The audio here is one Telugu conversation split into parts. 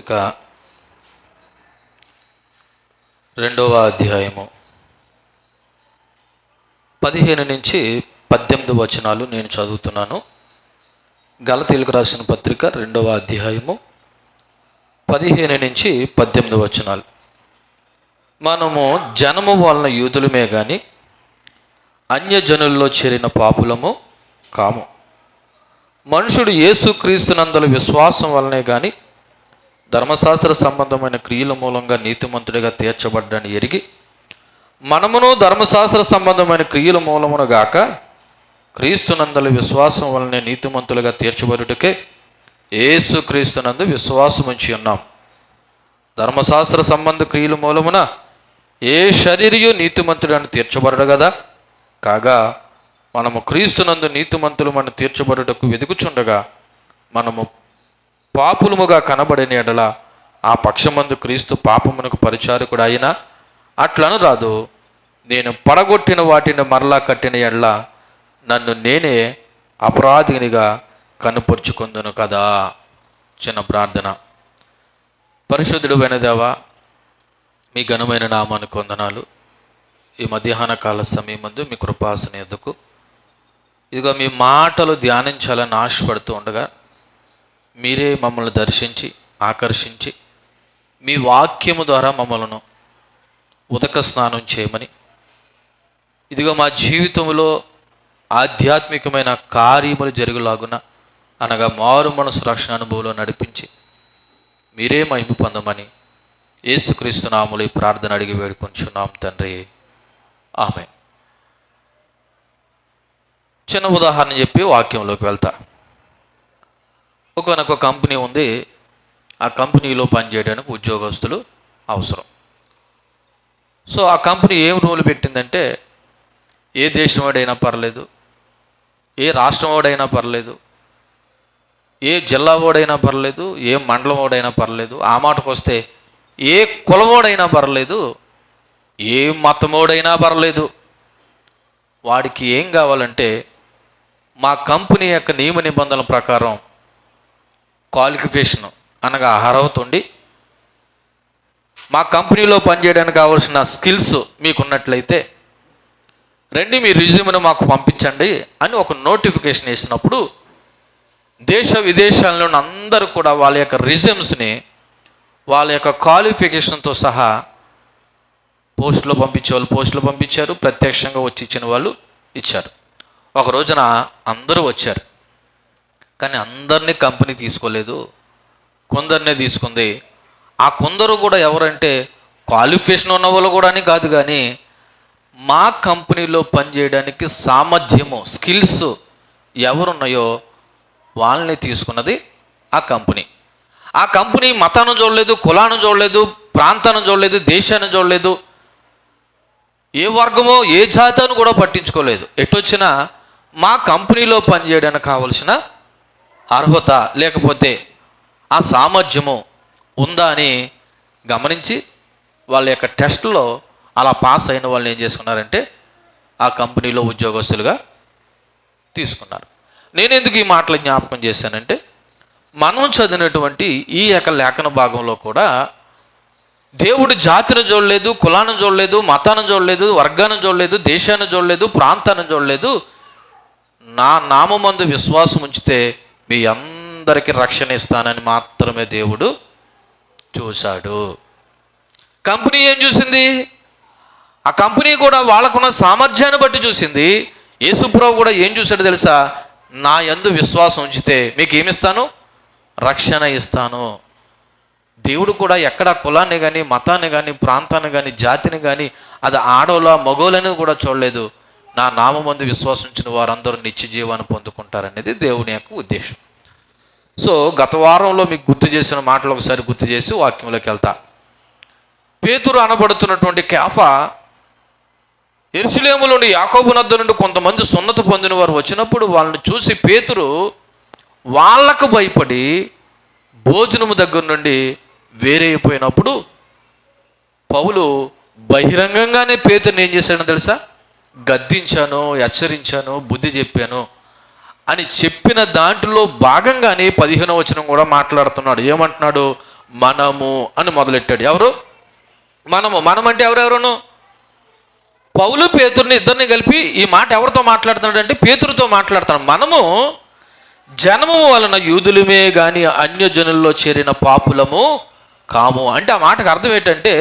ఇక 2వ అధ్యాయము 15 నుంచి 18 వచనాలు నేను చదువుతున్నాను. గలతీయులకు రాసిన పత్రిక 2వ అధ్యాయము 15 నుంచి 18 వచనాలు. మనము జనము వలన యూదులమే గాని అన్యజనుల్లో చేరిన పాపులము కాము. మనుషుడు యేసుక్రీస్తునందలి విశ్వాసం వలనే గాని ధర్మశాస్త్ర సంబంధమైన క్రియల మూలంగా నీతిమంతుడిగా తీర్చబడ్డాన్ని ఎరిగి మనమును ధర్మశాస్త్ర సంబంధమైన క్రియల మూలమును గాక క్రీస్తునందలి విశ్వాసం వలనే నీతిమంతులుగా తీర్చబడుటకే యేసుక్రీస్తునందు విశ్వాసం ఉంచి ఉన్నాం. ధర్మశాస్త్ర సంబంధ క్రియల మూలమున ఏ శరీరియు నీతిమంతుడని తీర్చబడడు కదా. కాగా మనము క్రీస్తునందు నీతిమంతులమని తీర్చబడుటకు వెదుకుచుండగా మనము పాపులముగా కనబడిన ఎడల ఆ పక్షమందు క్రీస్తు పాపమునకు పరిచారకుడు అయినా అట్లను రాదు. నేను పడగొట్టిన వాటిని మరలా కట్టిన ఎడల నన్ను నేనే అపరాధినిగా కనుపరుచుకుందును కదా. చిన్న ప్రార్థన. పరిశుద్ధుడు వెనదేవా, మీ ఘనమైన నామానికి వందనాలు. ఈ మధ్యాహ్న కాల సమయమందు మీ కృపాసన ఎద్దుకు ఇదిగో మీ మాటలు ధ్యానించాలని ఆశపడుతూ ఉండగా మీరే మమ్మల్ని దర్శించి ఆకర్షించి మీ వాక్యము ద్వారా మమ్మల్ని ఉదక స్నానం చేయమని, ఇదిగో మా జీవితంలో ఆధ్యాత్మికమైన కార్యములు జరుగులాగున అనగా మారు మనసు రక్షణ అనుభవంలో నడిపించి మీరే మహిమ పొందమని యేసుక్రీస్తు నామములో ఈ ప్రార్థన అడిగి వేడుకొంచున్నాం తండ్రి, ఆమేన్. చిన్న ఉదాహరణ చెప్పి వాక్యంలోకి వెళ్తా. ఒకనొక కంపెనీ ఉంది. ఆ కంపెనీలో పనిచేయడానికి ఉద్యోగస్తులు అవసరం. సో ఆ కంపెనీ ఏం రూల్ పెట్టిందంటే, ఏ దేశం వాడైనా పర్లేదు, ఏ రాష్ట్రం వాడైనా పర్లేదు, ఏ జిల్లా వాడైనా పర్లేదు, ఏ మండలం వాడైనా పర్లేదు, ఆ మాటకు వస్తే ఏ కులమోడైనా పర్లేదు, ఏ మతమోడైనా పర్లేదు, వాడికి ఏం కావాలంటే మా కంపెనీ యొక్క నియమ నిబంధనల ప్రకారం క్వాలిఫికేషన్ అనగా అర్హత ఉండి మా కంపెనీలో పనిచేయడానికి కావాల్సిన స్కిల్స్ మీకున్నట్లయితే రండి, మీ రిజ్యూమ్ను మాకు పంపించండి అని ఒక నోటిఫికేషన్ వేసినప్పుడు దేశ విదేశాల్లో అందరూ కూడా వాళ్ళ యొక్క రిజ్యూమ్స్ని వాళ్ళ యొక్క క్వాలిఫికేషన్తో సహా పోస్టులో పంపించే వాళ్ళు పోస్టులో పంపించారు, ప్రత్యక్షంగా వచ్చి ఇచ్చిన వాళ్ళు ఇచ్చారు. ఒక రోజున అందరూ వచ్చారు, కానీ అందరినీ కంపెనీ తీసుకోలేదు, కొందరినే తీసుకుంది. ఆ కొందరు కూడా ఎవరంటే క్వాలిఫికేషన్ ఉన్న వాళ్ళు కూడా అని కాదు, కానీ మా కంపెనీలో పనిచేయడానికి సామర్థ్యము స్కిల్స్ ఎవరున్నాయో వాళ్ళని తీసుకున్నది ఆ కంపెనీ. ఆ కంపెనీ మతాన్ని చూడలేదు, కులాన్ని చూడలేదు, ప్రాంతాన్ని చూడలేదు, దేశాన్ని చూడలేదు, ఏ వర్గమో ఏ జాతను కూడా పట్టించుకోలేదు. ఎటొచ్చినా మా కంపెనీలో పనిచేయడానికి కావలసిన అర్హత లేకపోతే ఆ సామర్థ్యము ఉందా అని గమనించి వాళ్ళ యొక్క టెస్ట్లో అలా పాస్ అయిన వాళ్ళని ఏం చేసుకున్నారంటే ఆ కంపెనీలో ఉద్యోగస్తులుగా తీసుకున్నారు. నేను ఎందుకు ఈ మాటలు జ్ఞాపకం చేశానంటే, మనం చదివినటువంటి ఈ యొక్క లేఖన భాగంలో కూడా దేవుడు జాతిని చూడలేదు, కులాన్ని చూడలేదు, మతాన్ని చూడలేదు, వర్గాన్ని చూడలేదు, దేశాన్ని చూడలేదు, ప్రాంతాన్ని చూడలేదు. నా నామమందు విశ్వాసం ఉంచితే మీ అందరికీ రక్షణ ఇస్తానని మాత్రమే దేవుడు చూశాడు. కంపెనీ ఏం చూసింది? ఆ కంపెనీ కూడా వాళ్ళకున్న సామర్థ్యాన్ని బట్టి చూసింది. యేసుప్రభు కూడా ఏం చూశాడు తెలుసా? నా యందు విశ్వాసం ఉంచితే మీకు ఏమిస్తాను? రక్షణ ఇస్తాను. దేవుడు కూడా ఎక్కడ కులాన్ని కానీ మతాన్ని కానీ ప్రాంతాన్ని కానీ జాతిని కానీ అది ఆడోలా మగోలని కూడా చూడలేదు. నా నామమందు విశ్వాసం ఉంచిన వారందరూ నిత్య జీవాన్ని పొందుకుంటారనేది దేవుని యొక్క ఉద్దేశం. సో గత వారంలో మీకు గుర్తు చేసిన మాటలు ఒకసారి గుర్తు చేసి వాక్యంలోకి వెళ్తా. పేతురు అనబడుతున్నటువంటి కేఫా యెరూషలేము నుండి యాకోబు నద్ద నుండి కొంతమంది సున్నత పొందిన వారు వచ్చినప్పుడు వాళ్ళని చూసి పేతురు వాళ్ళకు భయపడి భోజనము దగ్గర నుండి వేరైపోయినప్పుడు పౌలు బహిరంగంగానే పేతురుని ఏం చేశాడో తెలుసా? గద్దించాను, హెచ్చరించాను, బుద్ధి చెప్పాను అని చెప్పిన దాంట్లో భాగంగానే 15వ వచనం కూడా మాట్లాడుతున్నాడు. ఏమంటున్నాడు? మనము అని మొదలెట్టాడు. ఎవరు? మనం అంటే ఎవరెవరును? పౌలు పేతురుని ఇద్దరిని కలిపి ఈ మాట ఎవరితో మాట్లాడుతున్నాడు అంటే పేతురుతో మాట్లాడుతున్నాడు. మనము జనము వలన యూదులమే గాని అన్యజనుల్లో చేరిన పాపులము కాము అంటే ఆ మాటకు అర్థం ఏంటంటే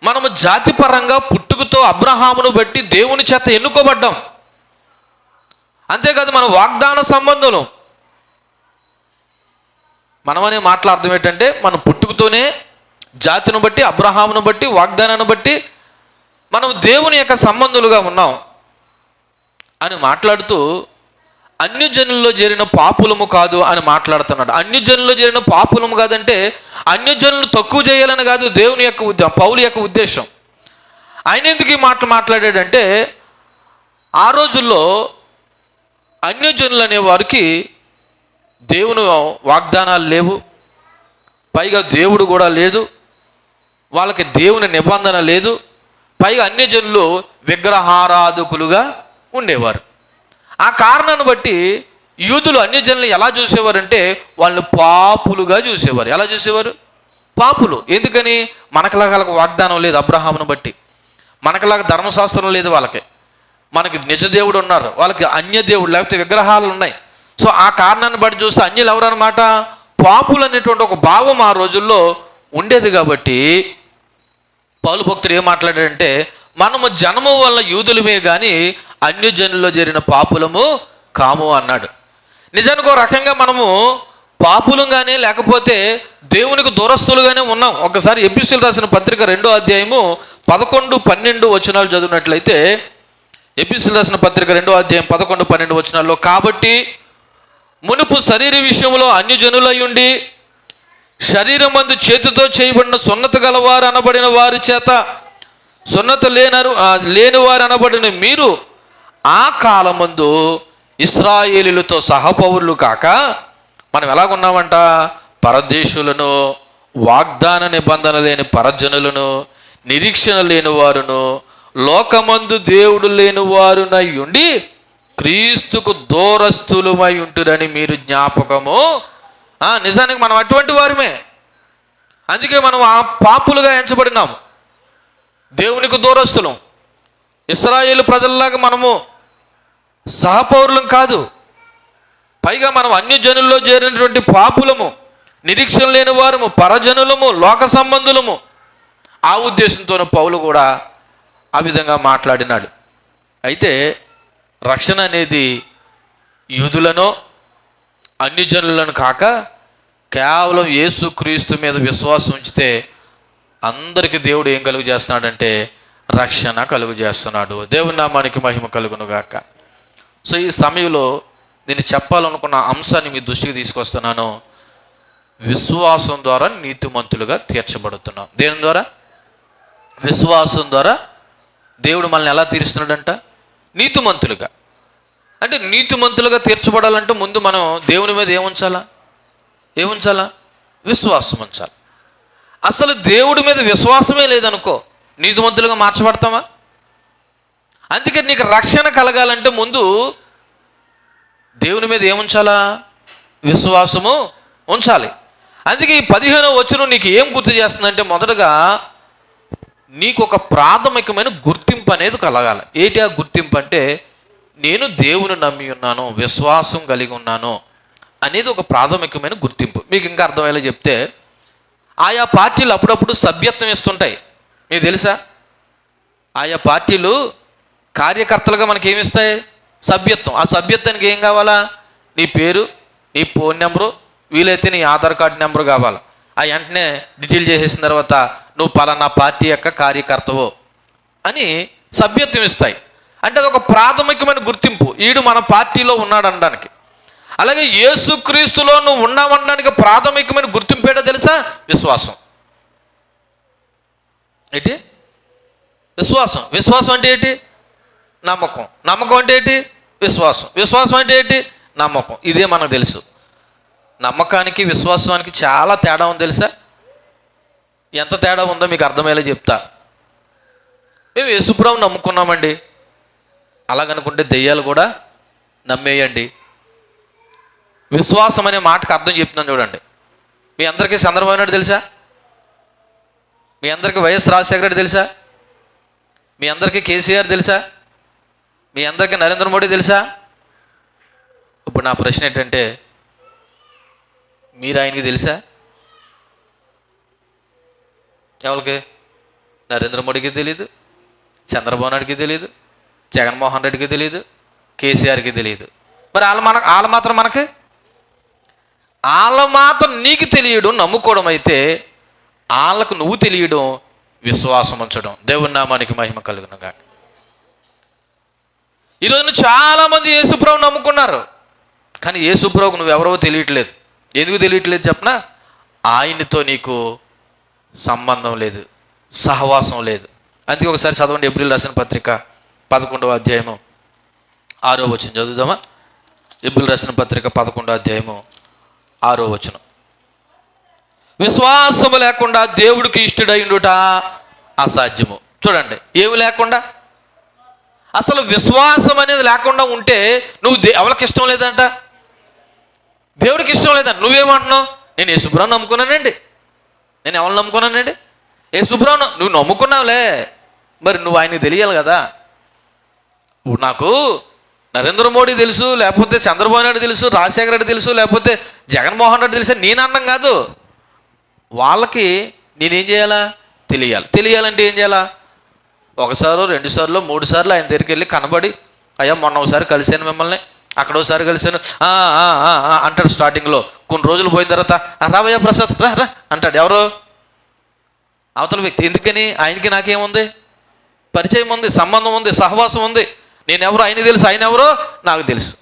మనము జాతిపరంగా పుట్టుకతో అబ్రహామును బట్టి దేవుని చేత ఎన్నుకోబడ్డాం. అంతేకాదు మన వాగ్దాన సంబంధులు. మనమనే మాటల అర్థం ఏంటంటే మనం పుట్టుకతోనే జాతిని బట్టి అబ్రహామును బట్టి వాగ్దానాన్ని బట్టి మనం దేవుని యొక్క సంబంధులుగా ఉన్నాం అని మాట్లాడుతూ అన్యజనుల్లో చేరిన పాపులము కాదు అని మాట్లాడుతున్నాడు. అన్యజనుల్లో చేరిన పాపులము కాదంటే అన్యజనులు తక్కువ చేయాలని కాదు దేవుని యొక్క పౌలు యొక్క ఉద్దేశం. ఆయన ఎందుకు ఈ మాటలు మాట్లాడాడంటే ఆ రోజుల్లో అన్యజనులు అనేవారికి దేవుని వాగ్దానాలు లేవు, పైగా దేవుడు కూడా లేదు, వాళ్ళకి దేవుని నిబంధన లేదు, పైగా అన్యజనులు విగ్రహారాధకులుగా ఉండేవారు. ఆ కారణాన్ని బట్టి యూదులు అన్యజనులు ఎలా చూసేవారంటే వాళ్ళని పాపులుగా చూసేవారు. ఎలా చూసేవారు? పాపులు. ఎందుకని? మనకులాగా వాగ్దానం లేదు అబ్రహామును బట్టి, మనకులాగా ధర్మశాస్త్రం లేదు వాళ్ళకి, మనకి నిజ దేవుడు ఉన్నారు, వాళ్ళకి అన్య దేవుడు లేకపోతే విగ్రహాలు ఉన్నాయి. సో ఆ కారణాన్ని బట్టి చూస్తే అన్యులు ఎవరన్నమాట? పాపులు అనేటువంటి ఒక భావం ఆ రోజుల్లో ఉండేది. కాబట్టి పౌలు భక్తుడు ఏం మాట్లాడాడంటే మనము జన్మ వల్ల యూదులమే కానీ అన్యజనుల్లో చేరిన పాపులము కాము అన్నాడు. నిజానికి ఒక రకంగా మనము పాపులంగానే లేకపోతే దేవునికి దూరస్తులుగానే ఉన్నాం. ఒకసారి ఎఫెసీయులకు రాసిన పత్రిక 2వ అధ్యాయము 11, 12 వచనాలు చదివినట్లయితే ఎఫెసీయులకు రాసిన పత్రిక 2వ అధ్యాయం 11, 12 వచనాల్లో కాబట్టి మునుపు శరీర విషయంలో అన్యజనులై ఉండి శరీరమందు చేతితో చేయబడిన సున్నత గలవారు అనబడిన వారి చేత సున్నత లేని వారు అనబడిన మీరు ఆ కాలమందు ఇశ్రాయేలీలతో సహపౌరులు కాక మనం ఎలాగున్నామంట? పరదేశులను, వాగ్దాన నిబంధన లేని పరజనులను, నిరీక్షణ లేని వారును, లోకమందు దేవుడు లేని వారునై ఉండి క్రీస్తుకు దూరస్తులమై ఉంటురని మీరు జ్ఞాపకము. నిజానికి మనం అటువంటి వారమే, అందుకే మనం ఆ పాపులుగా ఎంచబడినాము, దేవునికి దూరస్తులం. ఇశ్రాయేలు ప్రజల్లాగా మనము సహపౌరులం కాదు, పైగా మనం అన్యజనుల్లో చేరినటువంటి పాపులము, నిరీక్షణ లేని వారము, పరజనులము, లోక సంబంధులము. ఆ ఉద్దేశంతోనే పౌలు కూడా ఆ విధంగా మాట్లాడినాడు. అయితే రక్షణ అనేది యూదులను అన్యజనులను కాక కేవలం యేసుక్రీస్తు మీద విశ్వాసం ఉంచితే అందరికీ దేవుడు ఏం కలుగు చేస్తున్నాడంటే రక్షణ కలుగు చేస్తున్నాడు. దేవుని నామానికి మహిమ కలుగును గాక. సో ఈ సమయంలో నేను చెప్పాలనుకున్న అంశాన్ని మీ దృష్టికి తీసుకొస్తున్నాను. విశ్వాసం ద్వారా నీతిమంతులుగా తీర్చబడుతున్నాం. దేని ద్వారా? విశ్వాసం ద్వారా దేవుడు మనల్ని ఎలా తీరుస్తున్నాడంట? నీతిమంతులుగా. అంటే నీతిమంతులుగా తీర్చబడాలంటే ముందు మనం దేవుని మీద ఏముంచాలా? విశ్వాసం ఉంచాలి. అసలు దేవుడి మీద విశ్వాసమే లేదనుకో, నీతిమంతులుగా మార్చబడతామా? అందుకే నీకు రక్షణ కలగాలంటే ముందు దేవుని మీద ఏముంచాలా? విశ్వాసము ఉంచాలి. అందుకే ఈ 15వ వచనం నీకు ఏం గుర్తు చేస్తుందంటే మొదటగా నీకు ఒక ప్రాథమికమైన గుర్తింపు అనేది కలగాలి. ఏంటి ఆ గుర్తింపు అంటే నేను దేవుని నమ్మి ఉన్నాను, విశ్వాసం కలిగి ఉన్నాను అనేది ఒక ప్రాథమికమైన గుర్తింపు. మీకు ఇంకా అర్థమయ్యేలా చెప్తే ఆయా పార్టీలు అప్పుడప్పుడు సభ్యత్వం ఇస్తుంటాయి. మీకు తెలుసా? ఆయా పార్టీలు కార్యకర్తలుగా మనకి ఏమిస్తాయి? సభ్యత్వం. ఆ సభ్యత్వానికి ఏం కావాలా? నీ పేరు, నీ ఫోన్ నెంబరు, వీలైతే నీ ఆధార్ కార్డు నెంబరు కావాలి. ఆ వెంటనే డీటెయిల్ చేసేసిన తర్వాత నువ్వు పలానా పార్టీ యొక్క కార్యకర్తవో అని సభ్యత్వం ఇస్తాయి. అంటే అది ఒక ప్రాథమికమైన గుర్తింపు, ఈడు మన పార్టీలో ఉన్నాడు అనడానికి. అలాగే యేసుక్రీస్తులో నువ్వు ఉన్నావనడానికి ప్రాథమికమైన గుర్తింపు ఏంటో తెలుసా? విశ్వాసం. ఏంటి? విశ్వాసం. విశ్వాసం అంటే ఏంటి? నమ్మకం. నమ్మకం అంటే ఏంటి? విశ్వాసం. విశ్వాసం అంటే ఏంటి? నమ్మకం. ఇదే మనకు తెలుసు. నమ్మకానికి విశ్వాసానికి చాలా తేడా ఉంది తెలుసా? ఎంత తేడా ఉందో మీకు అర్థమయ్యేలా చెప్తా. మేము యేసుప్రభువుని నమ్ముకున్నామండి, అలాగనుకుంటే దెయ్యాలు కూడా నమ్మేయండి. విశ్వాసం అనే మాటకు అర్థం చెప్తున్నాను చూడండి. మీ అందరికీ చంద్రబాబు నాయుడు తెలుసా? మీ అందరికీ వైఎస్ రాజశేఖర రెడ్డి తెలుసా? మీ అందరికీ కేసీఆర్ తెలుసా? మీ అందరికీ నరేంద్ర మోడీ తెలుసా? ఇప్పుడు నా ప్రశ్న ఏంటంటే, మీరు ఆయనకి తెలుసా? ఎవరికి? నరేంద్ర మోడీకి తెలియదు, చంద్రబాబు నాయుడికి తెలియదు, జగన్మోహన్ రెడ్డికి తెలియదు, కేసీఆర్కి తెలియదు. మరి వాళ్ళ మాత్రం మనకి, వాళ్ళ మాత్రం నీకు తెలియడం నమ్ముకోవడం అయితే, వాళ్ళకు నువ్వు తెలియడం విశ్వాసం ఉంచడం. దేవుని నామానికి మహిమ కలుగును గాక. ఈరోజున చాలామంది యేసుప్రభుని నమ్ముకున్నారు, కానీ యేసుప్రభుకు నువ్వెవరో తెలియట్లేదు. ఎందుకు తెలియట్లేదు చెప్పనా? ఆయనతో నీకు సంబంధం లేదు, సహవాసం లేదు. అందుకే ఒకసారి చదవండి, ఏప్రిల్ రాసిన పత్రిక 11వ అధ్యాయము 6వ వచనం చదువుదామా? ఏప్రిల్ రాసిన పత్రిక 11వ అధ్యాయము 6వ వచనం. విశ్వాసము లేకుండా దేవుడికి ఇష్టడైండుట అసాధ్యము. చూడండి, ఏమి లేకుండా, అసలు విశ్వాసం అనేది లేకుండా ఉంటే నువ్వు ఎవరికి ఇష్టం లేదంట? దేవుడికి ఇష్టం లేదంట. నువ్వేమంటున్నావు? నేను యేసుప్రభుని నమ్ముకున్నానండి. నేను ఎవరిని నమ్ముకున్నానండి? యేసుప్రభుని. నువ్వు నమ్ముకున్నావులే, మరి నువ్వు ఆయనకి తెలియాలి కదా. ఇప్పుడు నాకు నరేంద్ర మోడీ తెలుసు, లేకపోతే చంద్రబాబు నాయుడు తెలుసు, రాజశేఖర రెడ్డి తెలుసు, లేకపోతే జగన్మోహన్ రెడ్డి తెలుసు, నేను అన్నం కాదు. వాళ్ళకి నేనేం చేయాలా? తెలియాలంటే ఏం చేయాలా? ఒకసారో 2 సార్లు 3 సార్లు ఆయన దగ్గరికి వెళ్ళి కనబడి, అయ్యా మొన్న ఒకసారి కలిశాను మిమ్మల్ని, అక్కడ ఒకసారి కలిశాను అంటాడు స్టార్టింగ్లో. కొన్ని రోజులు పోయిన తర్వాత రావయ్యా ప్రసాద్ రా అంటాడు. ఎవరు? అవతల వ్యక్తి. ఎందుకని? ఆయనకి నాకేముంది? పరిచయం ఉంది, సంబంధం ఉంది, సహవాసం ఉంది. నేనెవరో ఆయన తెలుసు, ఆయన ఎవరో నాకు తెలుసు.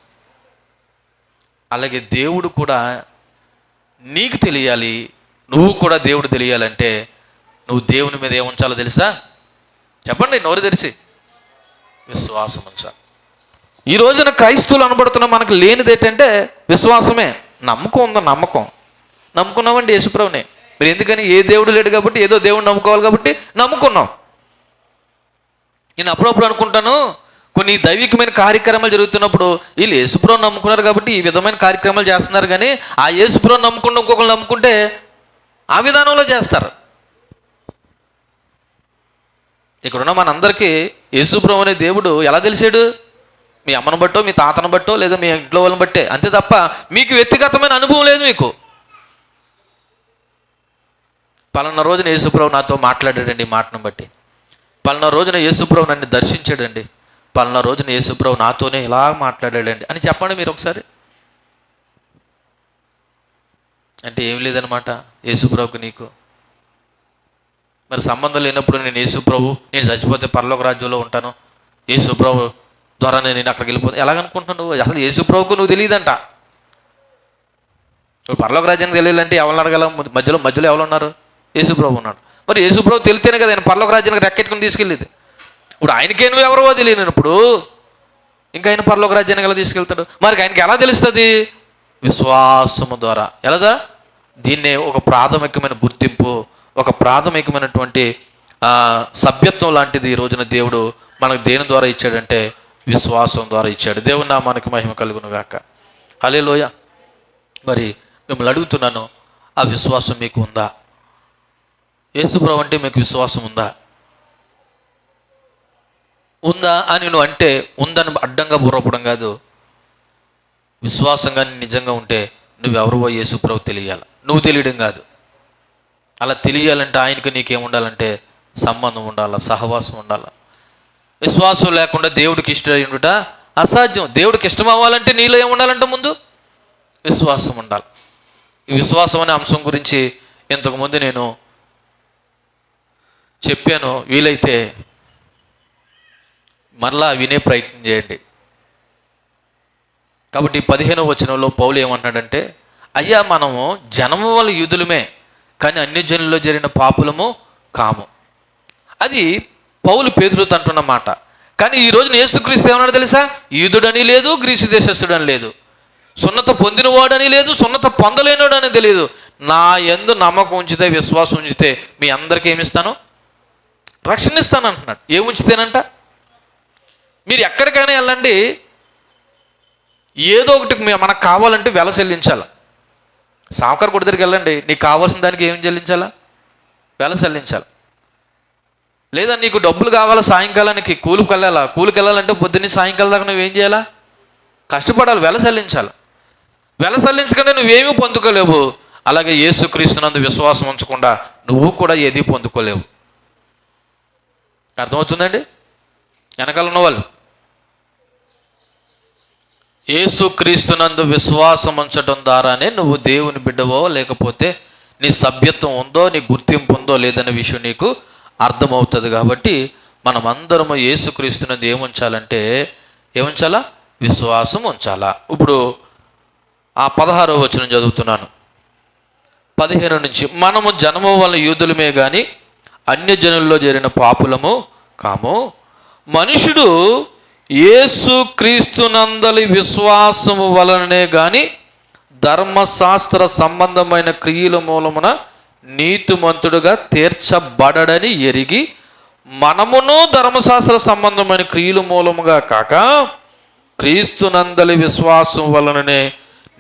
అలాగే దేవుడు కూడా నీకు తెలియాలి, నువ్వు కూడా దేవుడు తెలియాలంటే నువ్వు దేవుని మీద ఏముంచాలో తెలుసా? చెప్పండి, నోరు తెరిచి. విశ్వాసం ఉంచాలి. ఈ రోజున క్రైస్తవులు అనబడుతున్న మనకు లేనిది ఏంటంటే విశ్వాసమే. నమ్మకం ఉందా? నమ్ముకున్నామండి యేసుప్రభుని. మరి ఎందుకని? ఏ దేవుడు లేడు కాబట్టి, ఏదో దేవుడు నమ్ముకోవాలి కాబట్టి నమ్ముకున్నాం. నేను అప్పుడప్పుడు అనుకుంటాను, కొన్ని దైవికమైన కార్యక్రమాలు జరుగుతున్నప్పుడు వీళ్ళు యేసుప్రభుని నమ్ముకున్నారు కాబట్టి ఈ విధమైన కార్యక్రమాలు చేస్తున్నారు, కానీ ఆ యేసుప్రభుని నమ్ముకుంటే ఇంకొకరు నమ్ముకుంటే ఆ విధానంలో చేస్తారు. ఇక్కడున్న మనందరికీ యేసుప్రభు అనే దేవుడు ఎలా తెలిసాడు? మీ అమ్మను బట్టో, మీ తాతను బట్టో, లేదా మీ ఇంట్లో వాళ్ళని బట్టే, అంతే తప్ప మీకు వ్యక్తిగతమైన అనుభవం లేదు. మీకు పలానా రోజున యేసుప్రభు నాతో మాట్లాడాడండి, మాటను బట్టి. పలానా రోజున యేసుప్రభు నన్ను దర్శించాడండి, పలానా రోజున యేసుప్రభు నాతోనే ఇలా మాట్లాడాడండి అని చెప్పండి మీరు ఒకసారి. అంటే ఏం లేదనమాట యేసుప్రభుకి నీకు. మరి సంబంధం లేనప్పుడు నేను చచ్చిపోతే పరలోక రాజ్యంలో ఉంటాను, యేసుప్రభు ద్వారా నేను అక్కడికి వెళ్ళిపోతాను ఎలాగనుకుంటున్నావు? అసలు యేసుప్రభుకు నువ్వు తెలియదంట. ఇప్పుడు పరలోక రాజ్యానికి తెలియాలంటే ఎవరిని అడగల? మధ్యలో ఎవరు ఉన్నారు? యేసుప్రభు ఉన్నాడు. మరి యేసుప్రభు తెలితేనే కదా ఆయన పరలోక రాజ్యానికి రెక్కెట్టుకుని తీసుకెళ్ళేది. ఇప్పుడు ఆయనకే నువ్వు ఎవరో తెలియనప్పుడు ఇంకా ఆయన పరలోక రాజ్యానికి ఎలా తీసుకెళ్తాడు? మరి ఆయనకి ఎలా తెలుస్తుంది? విశ్వాసము ద్వారా. ఎలాదా? దీన్నే ఒక ప్రాథమికమైన గుర్తింపు, ఒక ప్రాథమికమైనటువంటి సభ్యత్వం లాంటిది ఈ రోజున దేవుడు మనకు దేని ద్వారా ఇచ్చాడంటే విశ్వాసం ద్వారా ఇచ్చాడు. దేవుని నామానికి మహిమ కలుగును గాక. హల్లెలూయా. మరి మిమ్మల్ని అడుగుతున్నాను, ఆ విశ్వాసం మీకు ఉందా? యేసుప్రభు అంటే మీకు విశ్వాసం ఉందా అని నువ్వు అంటే ఉందని అడ్డంగా బుర్రపడం కాదు. విశ్వాసంగా నిజంగా ఉంటే నువ్వెవరివో యేసుప్రభు తెలియాలి, నువ్వు తెలియడం కాదు. అలా తెలియాలంటే ఆయనకు నీకేముండాలంటే సంబంధం ఉండాలి, సహవాసం ఉండాలి. విశ్వాసం లేకుండా దేవుడికి ఇష్టం అసాధ్యం. దేవుడికి ఇష్టం అవ్వాలంటే నీలో ఏముండాలంటే ముందు విశ్వాసం ఉండాలి. ఈ విశ్వాసం అనే అంశం గురించి ఇంతకుముందు నేను చెప్పాను. వీలైతే మరలా వినే ప్రయత్నం చేయండి. కాబట్టి 15వ వచనంలో పౌలు ఏమంటాడంటే, అయ్యా మనము జనము వల్ల యూదులమే, కానీ అన్ని జనుల్లో జరిగిన పాపులము కాము. అది పౌలు పేతురుతో అంటున్న మాట. కానీ ఈ రోజున యేసుక్రీస్తు ఏమన్నాడు తెలుసా? యూదుడని లేదు, గ్రీసు దేశస్థుడని లేదు, సున్నత పొందినవాడని లేదు, సున్నత పొందలేనివాడని తెలియదు. నా యందు నమ్మకం ఉంచితే, విశ్వాసం ఉంచితే మీ అందరికీ ఏమిస్తాను? రక్షణ ఇస్తాను అంటున్నాడు. ఏమి ఉంచితేనంట? మీరు ఎక్కడికైనా వెళ్ళండి, ఏదో ఒకటి మనకు కావాలంటే వెల చెల్లించాలి. సావుకారు గుడి దగ్గరికి వెళ్ళండి, నీకు కావాల్సిన దానికి ఏం చెల్లించాలా? వెల చెల్లించాలి. లేదా నీకు డబ్బులు కావాలా, సాయంకాలానికి కూలికి వెళ్ళాలా, కూలికి వెళ్ళాలంటే పొద్దున్నే సాయంకాలం దాకా నువ్వేం చేయాలా? కష్టపడాలి, వెల చెల్లించాలి. వెల చెల్లించకుండా నువ్వేమీ పొందుకోలేవు. అలాగే యేసుక్రీస్తునందు విశ్వాసం ఉంచకుండా నువ్వు కూడా ఏది పొందుకోలేవు. అర్థమవుతుందండి? వెనకాల ఉన్నవాళ్ళు యేసుక్రీస్తునందు విశ్వాసం ఉంచడం ద్వారానే నువ్వు దేవుని బిడ్డవో లేకపోతే నీ సభ్యత్వం ఉందో, నీ గుర్తింపు ఉందో లేదనే విషయం నీకు అర్థమవుతుంది. కాబట్టి మనం అందరము యేసుక్రీస్తునందు ఏముంచాలంటే ఏముంచాలా? విశ్వాసం ఉంచాలా. ఇప్పుడు ఆ 16వ వచనం చదువుతున్నాను, 15 నుంచి. మనము జన్మ వలన యూదులమే కానీ అన్యజనుల్లో చేరిన పాపులము కాము. మనుషుడు యేసుక్రీస్తునందలి విశ్వాసము వలననే కానీ ధర్మశాస్త్ర సంబంధమైన క్రియల మూలమున నీతిమంతుడుగా తీర్చబడడని ఎరిగి మనమును ధర్మశాస్త్ర సంబంధమైన క్రియల మూలముగా కాక క్రీస్తునందలి విశ్వాసం వలననే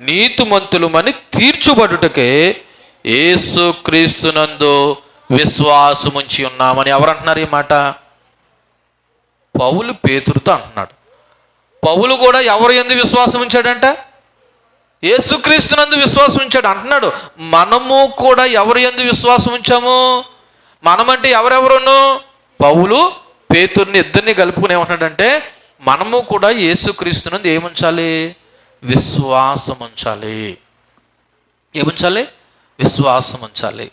నీతిమంతులమని తీర్చుబడుటకే యేసుక్రీస్తునందు విశ్వాసముంచి ఉన్నామని ఎవరంటున్నారు ఈ మాట? పౌలు పేతురుతో అంటున్నాడు. పౌలు కూడా ఎవరు యందు విశ్వాసం ఉంచాడంట? యేసుక్రీస్తునందు విశ్వాసం ఉంచాడు అంటున్నాడు. మనము కూడా ఎవరు యందు విశ్వాసం ఉంచాము? మనమంటే ఎవరెవరును? పౌలు పేతుర్ని ఇద్దరిని కలుపుకుని ఏమంటున్నాడంటే మనము కూడా యేసుక్రీస్తునందు ఏముంచాలి? విశ్వాసం ఉంచాలి. ఏముంచాలి? విశ్వాసం ఉంచాలి.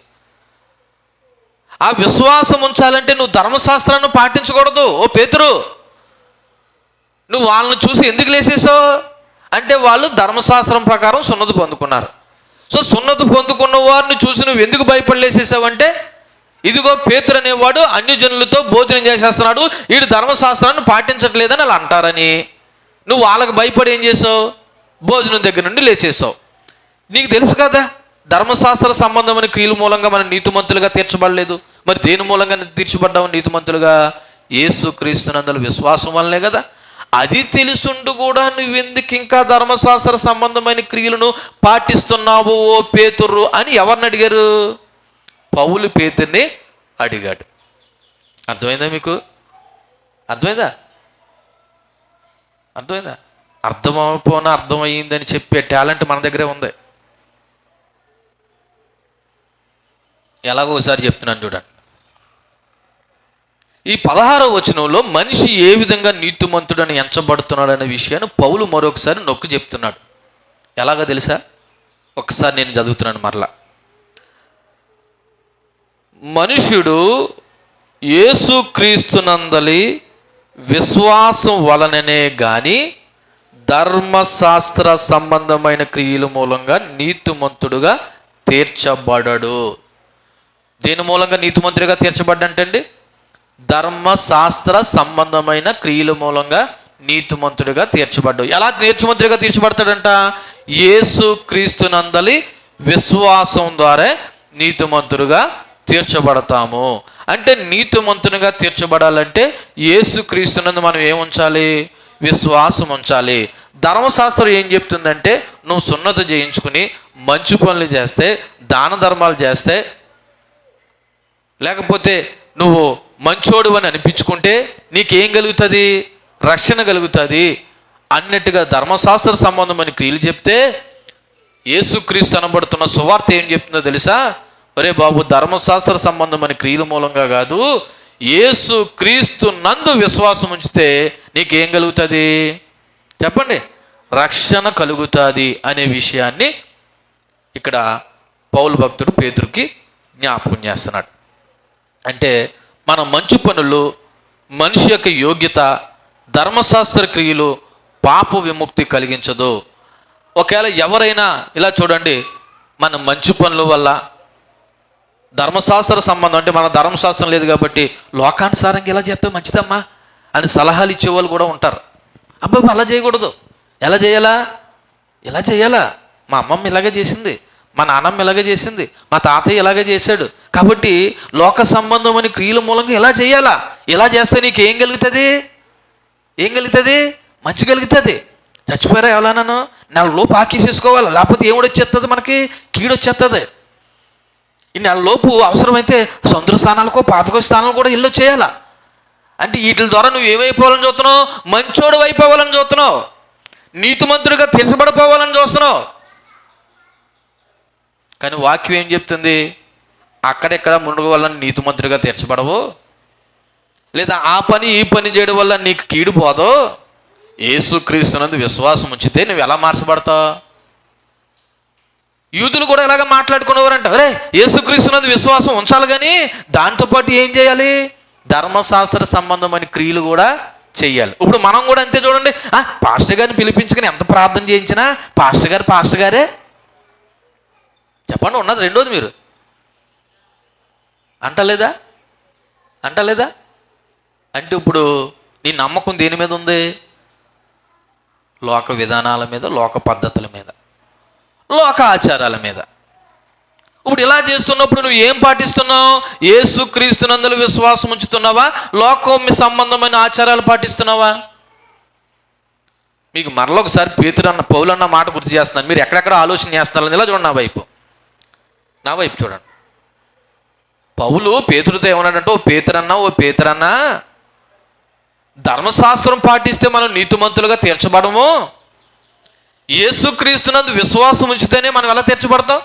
ఆ విశ్వాసం ఉంచాలంటే నువ్వు ధర్మశాస్త్రాన్ని పాటించకూడదు. ఓ పేతురు, నువ్వు వాళ్ళని చూసి ఎందుకు లేసేసావు అంటే వాళ్ళు ధర్మశాస్త్రం ప్రకారం సున్నతి పొందుకున్నారు. సో సున్నతి పొందుకున్న వారిని చూసి నువ్వు ఎందుకు భయపడలేసేసావంటే ఇదిగో పేతురు అనేవాడు అన్యజనులతో భోజనం చేసేస్తున్నాడు, వీడు ధర్మశాస్త్రాన్ని పాటించట్లేదని అలా అంటారని నువ్వు వాళ్ళకి భయపడి ఏం చేసావు? భోజనం దగ్గర నుండి లేచేసావు. నీకు తెలుసు కదా ధర్మశాస్త్ర సంబంధమైన క్రియల మూలంగా మనం నీతిమంతులుగా తీర్చబడలేదు. మరి దేని మూలంగా తీర్చబడ్డావు నీతిమంతులుగా? యేసుక్రీస్తునందు విశ్వాసం వల్లనే కదా. అది తెలుసుండు కూడా నువ్వెందుకు ఇంకా ధర్మశాస్త్ర సంబంధమైన క్రియలను పాటిస్తున్నావు ఓ పేతురు అని ఎవరిని అడిగారు? పౌలు పేతుర్ని అడిగాడు. అర్థమైందా మీకు? అర్థమైందా? అర్థమైందా? అర్థమైపోయినా అర్థమయ్యిందని చెప్పే టాలెంట్ మన దగ్గరే ఉంది. ఎలాగో ఒకసారి చెప్తున్నాను చూడండి. ఈ 16వ వచనంలో మనిషి ఏ విధంగా నీతిమంతుడని ఎంచబడుతున్నాడు అనే విషయాన్ని పౌలు మరొకసారి నొక్కి చెప్తున్నాడు. ఎలాగో తెలుసా? ఒకసారి నేను చదువుతున్నాను మరలా. మనుష్యుడు యేసుక్రీస్తునందలి విశ్వాసం వలననే గాని ధర్మశాస్త్ర సంబంధమైన క్రియల మూలంగా నీతిమంతుడుగా తీర్చబడడు. దేని మూలంగా నీతిమంతుడిగా తీర్చబడ్డంటండి? ధర్మశాస్త్ర సంబంధమైన క్రియల మూలంగా నీతిమంతుడిగా తీర్చబడ్డాడు. ఎలా నీతిమంతుడిగా తీర్చబడతాడంట? యేసుక్రీస్తునందలి విశ్వాసం ద్వారా నీతిమంతుడుగా తీర్చబడతాము. అంటే నీతిమంతునిగా తీర్చబడాలంటే యేసుక్రీస్తునందు మనం ఏముంచాలి? విశ్వాసం ఉంచాలి. ధర్మశాస్త్రం ఏం చెప్తుందంటే నువ్వు సున్నతి చేయించుకుని మంచి పనులు చేస్తే, దాన ధర్మాలు చేస్తే, లేకపోతే నువ్వు మంచోడు అని అనిపించుకుంటే నీకేం కలుగుతుంది? రక్షణ కలుగుతుంది అన్నట్టుగా ధర్మశాస్త్ర సంబంధమైన క్రియలు చెప్తే యేసుక్రీస్తు అనబడుతున్న సువార్త ఏం చెప్తుందో తెలుసా? ఒరే బాబు, ధర్మశాస్త్ర సంబంధమైన క్రియల మూలంగా కాదు, యేసుక్రీస్తు నందు విశ్వాసం ఉంచితే నీకేం కలుగుతుంది? చెప్పండి. రక్షణ కలుగుతుంది అనే విషయాన్ని ఇక్కడ పౌలు భక్తుడు పేతురుకి జ్ఞాపకం చేస్తున్నాడు. అంటే మన మంచి పనులు, మనిషి యొక్క యోగ్యత, ధర్మశాస్త్ర క్రియలు పాప విముక్తి కలిగించదు. ఒకవేళ ఎవరైనా ఇలా చూడండి, మన మంచి పనుల వల్ల ధర్మశాస్త్ర సంబంధం అంటే మన ధర్మశాస్త్రం లేదు కాబట్టి లోకానుసారంగా ఇలా చేస్తే మంచిదమ్మా అని సలహాలు ఇచ్చేవాళ్ళు కూడా ఉంటారు. అబ్బాయి అలా చేయకూడదు, ఎలా చేయాలా? ఇలా చేయాలా? మా అమ్మమ్మ ఇలాగే చేసింది, మా నాన్నమ్మ ఇలాగే చేసింది, మా తాతయ్య ఇలాగే చేశాడు, కాబట్టి లోక సంబంధమైన క్రియల మూలంగా ఇలా చేయాలా? ఇలా చేస్తే నీకు ఏం కలుగుతుంది? ఏం కలుగుతుంది? మంచి కలుగుతుంది. చచ్చిపోయారా ఎవరన్నాను, నెలలోపు ఆకేసేసుకోవాలి, లేకపోతే ఏమిటి వచ్చేస్తుంది, మనకి కీడు వచ్చేస్తుంది. ఈ నెలలోపు అవసరమైతే సొంత స్థానాలకో పాతకో స్థానాలు కూడా ఇల్లు చేయాలా. అంటే వీటి ద్వారా నువ్వు ఏమైపోవాలని చూస్తున్నావు? మంచోడు అయిపోవాలని చూస్తున్నావు, నీతిమంతుడిగా తీర్చబడిపోవాలని చూస్తున్నావు. కానీ వాక్యం ఏం చెప్తుంది? అక్కడెక్కడ మునుగు వల్ల నీతిమంతుడిగా తీర్చబడవు, లేదా ఆ పని ఈ పని చేయడం వల్ల నీకు కీడు పోదో. యేసుక్రీస్తునందు విశ్వాసం ఉంచితే నువ్వు ఎలా మార్చబడతావు? యూదులు కూడా ఇలాగ మాట్లాడుకునేవారంట, అరే యేసుక్రీస్తునందు విశ్వాసం ఉంచాలి, కానీ దాంతోపాటు ఏం చేయాలి? ధర్మశాస్త్ర సంబంధమైన క్రియలు కూడా చెయ్యాలి. ఇప్పుడు మనం కూడా అంతే. చూడండి, పాస్టర్ గారిని పిలిపించుకుని ఎంత ప్రార్థన చేయించినా పాస్టర్ గారే చెప్పండి. ఉన్నది రెండోది మీరు అంటలేదా? అంటే ఇప్పుడు నీ నమ్మకం దేని మీద ఉంది? లోక విధానాల మీద, లోక పద్ధతుల మీద, లోక ఆచారాల మీద. ఇప్పుడు ఇలా చేస్తున్నప్పుడు నువ్వు ఏం పాటిస్తున్నావు? యేసుక్రీస్తునందు విశ్వాసం ఉంచుతున్నావా, లోకం సంబంధమైన ఆచారాలు పాటిస్తున్నావా? మీకు మరలా ఒకసారి పౌలన్న మాట గుర్తు చేస్తున్నాను. మీరు ఎక్కడెక్కడ ఆలోచన చేస్తున్నారు, ఇలా చూడండి, నా వైపు చూడండి. పౌలు పేతురుతో ఏమన్నాడంటే, ఓ పేతురన్నా, ధర్మశాస్త్రం పాటిస్తే మనం నీతిమంతులుగా తీర్చబడము, యేసుక్రీస్తునందు విశ్వాసం ఉంచితేనే మనం ఎలా తీర్చబడతాం?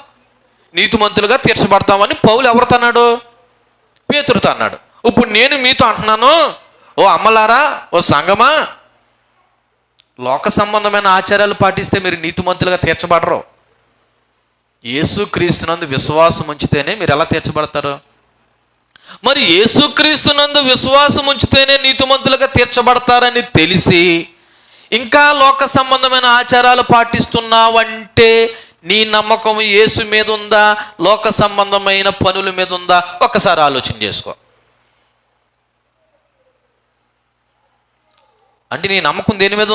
నీతిమంతులుగా తీర్చబడతామని పౌలు ఎవరితో అన్నాడు? పేతురుతో అన్నాడు. ఇప్పుడు నేను మీతో అంటున్నాను, ఓ అమ్మలారా, ఓ సంగమా, లోక సంబంధమైన ఆచారాలు పాటిస్తే మీరు నీతిమంతులుగా తీర్చబడరు, యేసుక్రీస్తునందు విశ్వాసం ఉంచితేనే మీరు ఎలా తీర్చబడతారు? మరి యేసుక్రీస్తునందు విశ్వాసం ఉంచితేనే నీతిమంతులుగా తీర్చబడతారని తెలిసి ఇంకా లోక సంబంధమైన ఆచారాలు పాటిస్తున్నావంటే నీ నమ్మకం యేసు మీద ఉందా, లోక సంబంధమైన పనుల మీద ఉందా? ఒక్కసారి ఆలోచన చేసుకో. అంటే నీ నమ్మకం దేని మీద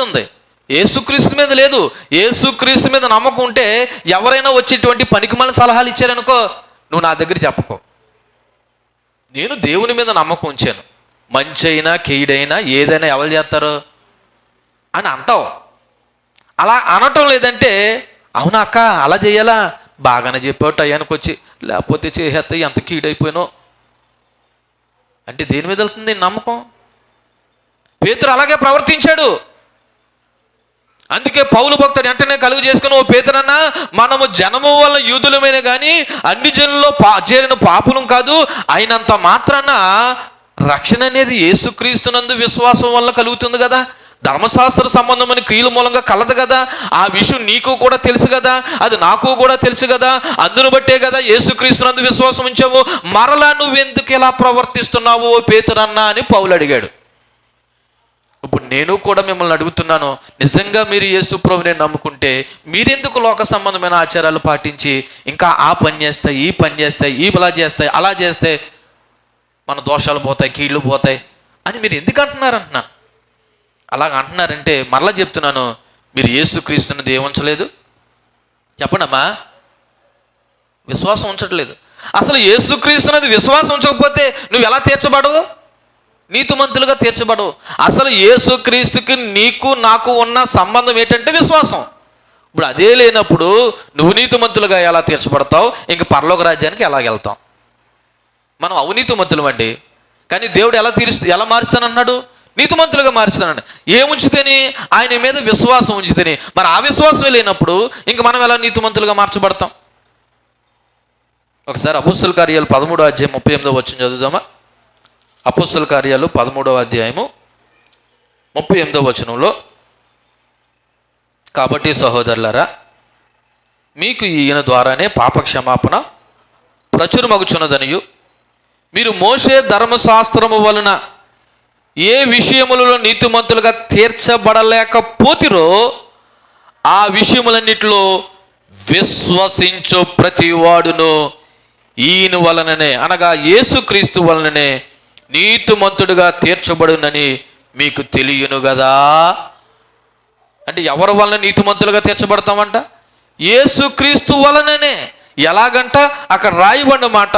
ఉంది? యేసుక్రీస్తు మీద లేదు. యేసుక్రీస్తు మీద నమ్మకం ఉంటే ఎవరైనా వచ్చేటువంటి పనికిమాలిన సలహాలు ఇచ్చారనుకో, నువ్వు నా దగ్గర చెప్పుకో, నేను దేవుని మీద నమ్మకం ఉంచాను, మంచి అయినా కీడైనా ఏదైనా ఎవరు చేస్తారు అని అంటావు. అలా అనటం లేదంటే, అవునా అక్క అలా చేయాలా, బాగానే చెప్పావు టయానికి వచ్చి, లేకపోతే చేసేస్తా ఎంత కీడైపోయినో అంటే దేని మీద వెళ్తుంది నమ్మకం? పేతురు అలాగే ప్రవర్తించాడు. అందుకే పౌలు భక్తుడు వెంటనే కలుగు చేసుకుని, ఓ పేతురన్నా, మనము జనము వల్ల యూదులమైన కానీ అన్ని జనుల్లో చేరిన పాపులం కాదు, అయినంత మాత్రాన రక్షణ అనేది యేసుక్రీస్తునందు విశ్వాసం వల్ల కలుగుతుంది కదా, ధర్మశాస్త్ర సంబంధమైన క్రియల మూలంగా కలదు కదా, ఆ విషయం నీకు కూడా తెలుసు కదా, అది నాకు కూడా తెలుసు కదా, అందును బట్టే కదా యేసుక్రీస్తునందు విశ్వాసం ఉంచావు, మరలా నువ్వెందుకు ఇలా ప్రవర్తిస్తున్నావు ఓ పేతురన్నా అని పౌలు అడిగాడు. ఇప్పుడు నేను కూడా మిమ్మల్ని అడుగుతున్నాను, నిజంగా మీరు యేసు ప్రభువుని నమ్ముకుంటే మీరెందుకు లోక సంబంధమైన ఆచారాలు పాటించి ఇంకా ఆ పని చేస్తాయి, ఈ పని చేస్తాయి, ఈ ఇలా చేస్తాయి, అలా చేస్తే మన దోషాలు పోతాయి, కీళ్ళు పోతాయి అని మీరు ఎందుకు అంటున్నారంటున్నాను? అలాగ అంటున్నారంటే మరలా చెప్తున్నాను, మీరు యేసుక్రీస్తుని ఉంచలేదు. చెప్పండమ్మా, విశ్వాసం ఉంచట్లేదు. అసలు యేసుక్రీస్తున్నది విశ్వాసం ఉంచకపోతే నువ్వు ఎలా తీర్చబడవు? నీతిమంతులుగా తీర్చబడవు. అసలు యేసుక్రీస్తుకి నీకు నాకు ఉన్న సంబంధం ఏంటంటే విశ్వాసం. ఇప్పుడు అదే లేనప్పుడు నువ్వు నీతిమంతులుగా ఎలా తీర్చబడతావు? ఇంక పరలోక రాజ్యానికి ఎలా వెళ్తాం? మనం అవినీతిమంతులం అండి, కానీ దేవుడు ఎలా మారుస్తానన్నాడు? నీతిమంతులుగా మారుస్తానండి. ఏముంచితేనే? ఆయన మీద విశ్వాసం ఉంచితేనే. మరి ఆ విశ్వాసమే లేనప్పుడు ఇంక మనం ఎలా నీతిమంతులుగా మార్చబడతాం? ఒకసారి అపోస్తలుల కార్యాలు 13వ అధ్యాయం 38వ వచనం చదువుదామా? అపోస్తలుల కార్యాలు 13వ అధ్యాయము 38వ వచనంలో, కాబట్టి సహోదరులారా, మీకు ఈయన ద్వారానే పాపక్షమాపణ ప్రచురమగుచున్నదనియు, మీరు మోషే ధర్మశాస్త్రము వలన ఏ విషయములలో నీతిమంతులుగా తీర్చబడలేకపోతిరో ఆ విషయములన్నిటిలో విశ్వసించు ప్రతివాడును ఈయన వలననే, అనగా యేసుక్రీస్తు వలననే నీతిమంతుడుగా తీర్చబడునని మీకు తెలియను కదా. అంటే ఎవరి వలన నీతిమంతులుగా తీర్చబడతామంట? యేసుక్రీస్తు వలననే. ఎలాగంట? అక్కడ రాయబడిన మాట,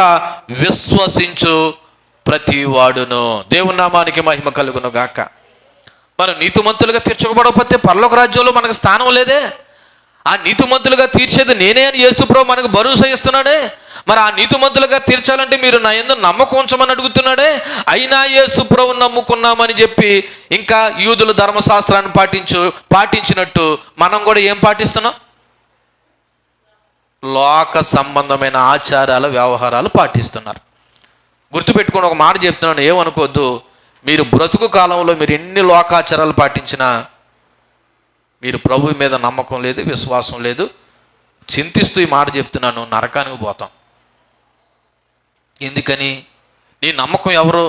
విశ్వసించు ప్రతివాడును. దేవుని నామానికి మహిమ కలుగును గాక. మనం నీతిమంతులుగా తీర్చబడకపోతే పరలోక రాజ్యంలో మనకు స్థానం లేదే. ఆ నీతిమంతులుగా తీర్చేది నేనే అని యేసుప్రభు మనకు భరోసా ఇస్తున్నాడే. మరి ఆ నీతిమంతులుగా తీర్చాలంటే మీరు నా యందు నమ్మకం ఉంచమని అడుగుతున్నాడే. అయినా యేసుప్రభుని నమ్ముకున్నామని చెప్పి ఇంకా యూదుల ధర్మశాస్త్రాన్ని పాటించినట్టు మనం కూడా ఏం పాటిస్తున్నాం? లోక సంబంధమైన ఆచారాల వ్యవహారాలు పాటిస్తున్నారు. గుర్తుపెట్టుకొని ఒక మాట చెప్తున్నాను, ఏమనుకోవద్దు. మీరు బ్రతుకు కాలంలో మీరు ఎన్ని లోకాచారాలు పాటించినా మీరు ప్రభు మీద నమ్మకం లేదు, విశ్వాసం లేదు, చింతిస్తూ ఈ మాట చెప్తున్నాను, నరకానికి పోతాం. ఎందుకని? నీ నమ్మకం ఎవరు?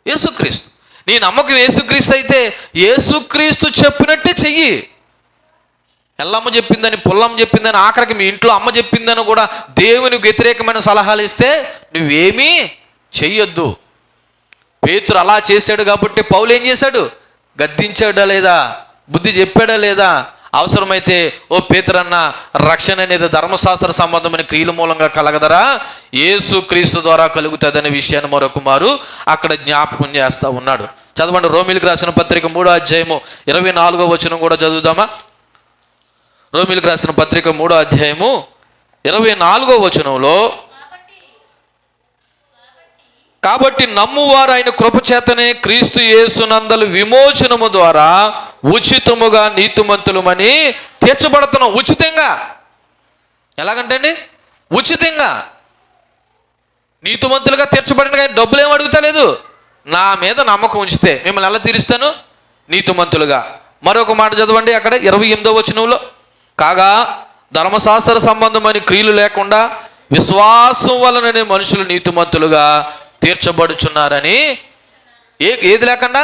యేసుక్రీస్తు. నీ నమ్మకం యేసుక్రీస్తు అయితే యేసుక్రీస్తు చెప్పినట్టే చెయ్యి. ఎల్లమ్మ చెప్పిందని, పుల్లమ్మ చెప్పిందని, ఆఖరికి మీ ఇంట్లో అమ్మ చెప్పిందని కూడా దేవునికి వ్యతిరేకమైన సలహాలు ఇస్తే నువ్వేమీ చెయ్యొద్దు. పేతురు అలా చేశాడు కాబట్టి పౌలు ఏం చేశాడు? గద్దించాడా లేదా? బుద్ధి చెప్పాడా లేదా? అవసరమైతే ఓ పేతురన్న, రక్షణ అనేది ధర్మశాస్త్ర సంబంధమైన క్రియల మూలంగా కలగదరా, యేసు క్రీస్తు ద్వారా కలుగుతుందనే విషయాన్ని మరొక మారు అక్కడ జ్ఞాపకం చేస్తూ ఉన్నాడు. చదవండి, రోమిలికి రాసిన పత్రిక 3వ అధ్యాయము 24వ వచనం కూడా చదువుదామా? రోమిలికి రాసిన పత్రిక 3వ అధ్యాయము 24వ వచనంలో, కాబట్టి నమ్మువారు ఆయన కృపచేతనే క్రీస్తు యేసునందలి విమోచనము ద్వారా ఉచితముగా నీతిమంతులమని తీర్చబడుతున్నాం. ఉచితంగా. ఎలాగంటే అండి? ఉచితంగా నీతిమంతులుగా తీర్చబడిన కానీ డబ్బులు ఏమి అడుగుతలేదు. నా మీద నమ్మకం ఉంచితే మిమ్మల్ని ఎలా తీరుస్తాను? నీతిమంతులుగా. మరొక మాట చదవండి అక్కడ 28వ వచనంలో, కాగా ధర్మశాస్త్ర సంబంధమైన క్రియలు లేకుండా విశ్వాసం వలననే మనుషులు నీతిమంతులుగా తీర్చబడుచున్నారని. ఏది లేకుండా?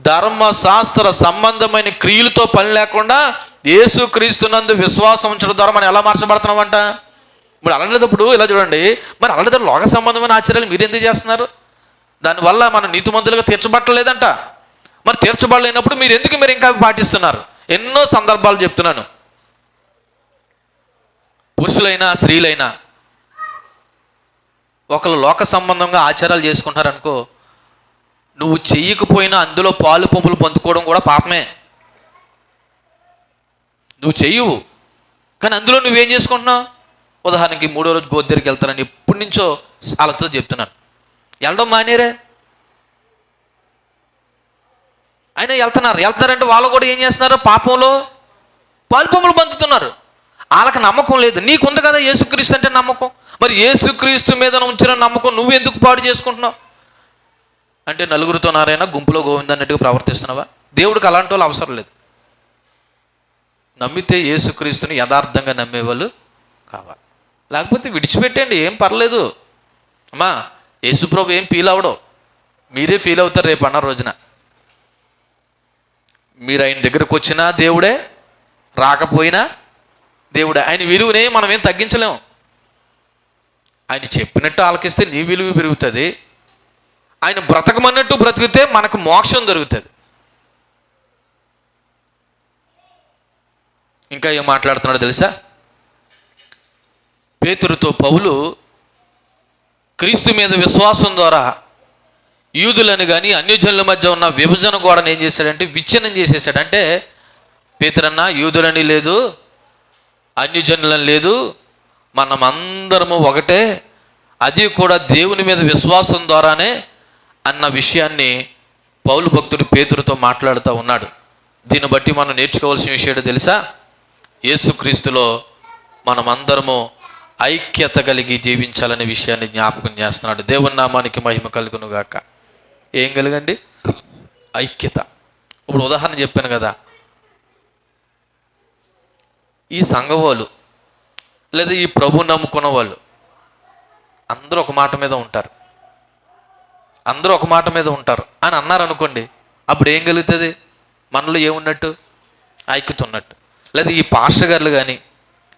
ధర్మశాస్త్ర సంబంధమైన క్రియలతో పని లేకుండా యేసుక్రీస్తునందు విశ్వాసం ఉంచడం ద్వారా మనం ఎలా మార్చబడుతున్నామంట? ఇప్పుడు అలాంటప్పుడు ఇలా చూడండి, మరి అలాంటి లోక సంబంధమైన ఆచారాలు మీరు ఎందుకు చేస్తున్నారు? దానివల్ల మనం నీతిమంతులుగా తీర్చబట్టలేదంట. మరి తీర్చబడలేనప్పుడు మీరు ఇంకా పాటిస్తున్నారు? ఎన్నో సందర్భాలు చెప్తున్నాను. పురుషులైనా స్త్రీలైనా ఒకళ్ళు లోక సంబంధంగా ఆచారాలు చేసుకుంటున్నారనుకో, నువ్వు చెయ్యకపోయినా అందులో పాలు పంపులు పొందుకోవడం కూడా పాపమే. నువ్వు చెయ్యవు కానీ అందులో నువ్వేం చేసుకుంటున్నావు? ఉదాహరణకి 3వ రోజు గోధు దగ్గరికి వెళ్తానని ఎప్పటి నుంచో వాళ్ళతో చెప్తున్నాను, వెళ్ళడం మానేరే. అయినా వెళ్తున్నారంటే వాళ్ళు కూడా ఏం చేస్తున్నారు? పాపంలో పాలు పంపులు పొందుతున్నారు. వాళ్ళకి నమ్మకం లేదు. నీకుంది కదా యేసుక్రీస్తు అంటే నమ్మకం. మరి యేసుక్రీస్తు మీద ఉంచిన నమ్మకం నువ్వు ఎందుకు పాడు చేసుకుంటున్నావు? అంటే నలుగురితో నారైనా గుంపులో గోవింద అన్నట్టుగా ప్రవర్తిస్తున్నావా? దేవుడికి అలాంటి వాళ్ళు అవసరం లేదు. నమ్మితే యేసుక్రీస్తుని యథార్థంగా నమ్మేవాళ్ళు కావాలి. లేకపోతే విడిచిపెట్టండి, ఏం పర్లేదు. అమ్మా, యేసుప్రభు ఏం ఫీల్ అవ్వడం, మీరే ఫీల్ అవుతారు రేపు అన్న రోజున. మీరు ఆయన దగ్గరకు వచ్చినా దేవుడే, రాకపోయినా దేవుడే. ఆయన విలువనే మనం ఏం తగ్గించలేము. ఆయన చెప్పినట్టు ఆలకిస్తే నీ విలువ పెరుగుతుంది. ఆయన బ్రతకమన్నట్టు బ్రతికితే మనకు మోక్షం దొరుకుతుంది. ఇంకా ఏం మాట్లాడుతున్నాడో తెలుసా? పేతురుతో పౌలు క్రీస్తు మీద విశ్వాసం ద్వారా యూదులను కానీ అన్యజనుల మధ్య ఉన్న విభజన గోడను ఏం చేశాడంటే విచ్ఛిన్నం చేసేసాడు. అంటే పేతురన్న, యూదులని లేదు, అన్యజనులని లేదు, మనమందరము ఒకటే, అది కూడా దేవుని మీద విశ్వాసం ద్వారానే అన్న విషయాన్ని పౌలు భక్తుడు పేతురుతో మాట్లాడుతూ ఉన్నాడు. దీన్ని బట్టి మనం నేర్చుకోవాల్సిన విషయం తెలుసా? యేసుక్రీస్తులో మనమందరము ఐక్యత కలిగి జీవించాలనే విషయాన్ని జ్ఞాపకం చేస్తున్నాడు. దేవుని నామానికి మహిమ కలుగును గాక. ఏం కలగండి? ఐక్యత. ఇప్పుడు ఉదాహరణ చెప్పాను కదా, ఈ సంఘం వాళ్ళు లేదా ఈ ప్రభు నమ్ముకున్న వాళ్ళు అందరూ ఒక మాట మీద ఉంటారు, అందరూ ఒక మాట మీద ఉంటారు అని అన్నారు అనుకోండి, అప్పుడు ఏం కలుగుతుంది? మనలో ఏమున్నట్టు? ఐక్యత ఉన్నట్టు. లేదా ఈ పాస్టర్ గారులు కానీ,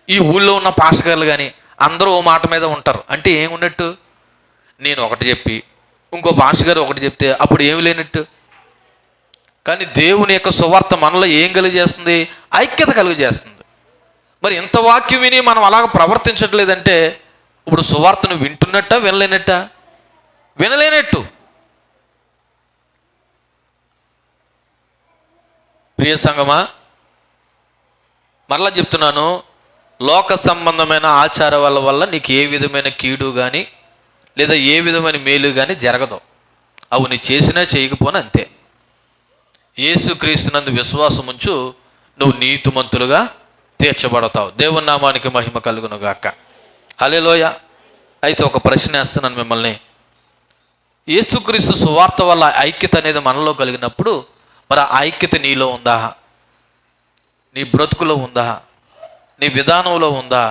ఈ ఊళ్ళో ఉన్న పాస్టర్ గారులు కానీ అందరూ ఓ మాట మీద ఉంటారు అంటే ఏమున్నట్టు? నేను ఒకటి చెప్పి ఇంకో పాస్టర్ గారు ఒకటి చెప్తే అప్పుడు ఏమి లేనట్టు. కానీ దేవుని యొక్క సువార్త మనలో ఏం కలుగజేస్తుంది? ఐక్యత కలుగజేస్తుంది. మరి ఇంత వాక్యం విని మనం అలాగ ప్రవర్తించట్లేదంటే ఇప్పుడు సువార్తను వింటున్నట్ట, వినలేనట్ట? వినలేనట్టు. ప్రియ సంగమా, మరలా చెప్తున్నాను, లోక సంబంధమైన ఆచారాల వల్ల నీకు ఏ విధమైన కీడు కానీ లేదా ఏ విధమైన మేలు కానీ జరగదు. అవి నీ చేసినా చేయకపోయినా అంతే. యేసుక్రీస్తునందు విశ్వాసం ఉంచు, నువ్వు నీతిమంతులుగా తీర్చబడతావు. దేవుని నామానికి మహిమ కలుగును గాక. హల్లెలూయా. అయితే ఒక ప్రశ్న వేస్తున్నాను మిమ్మల్ని. యేసుక్రీస్తు సువార్త వల్ల ఐక్యత అనేది మనలో కలిగినప్పుడు మరి ఆ ఐక్యత నీలో ఉందా? నీ బ్రతుకులో ఉందా? నీ విధానంలో ఉందా?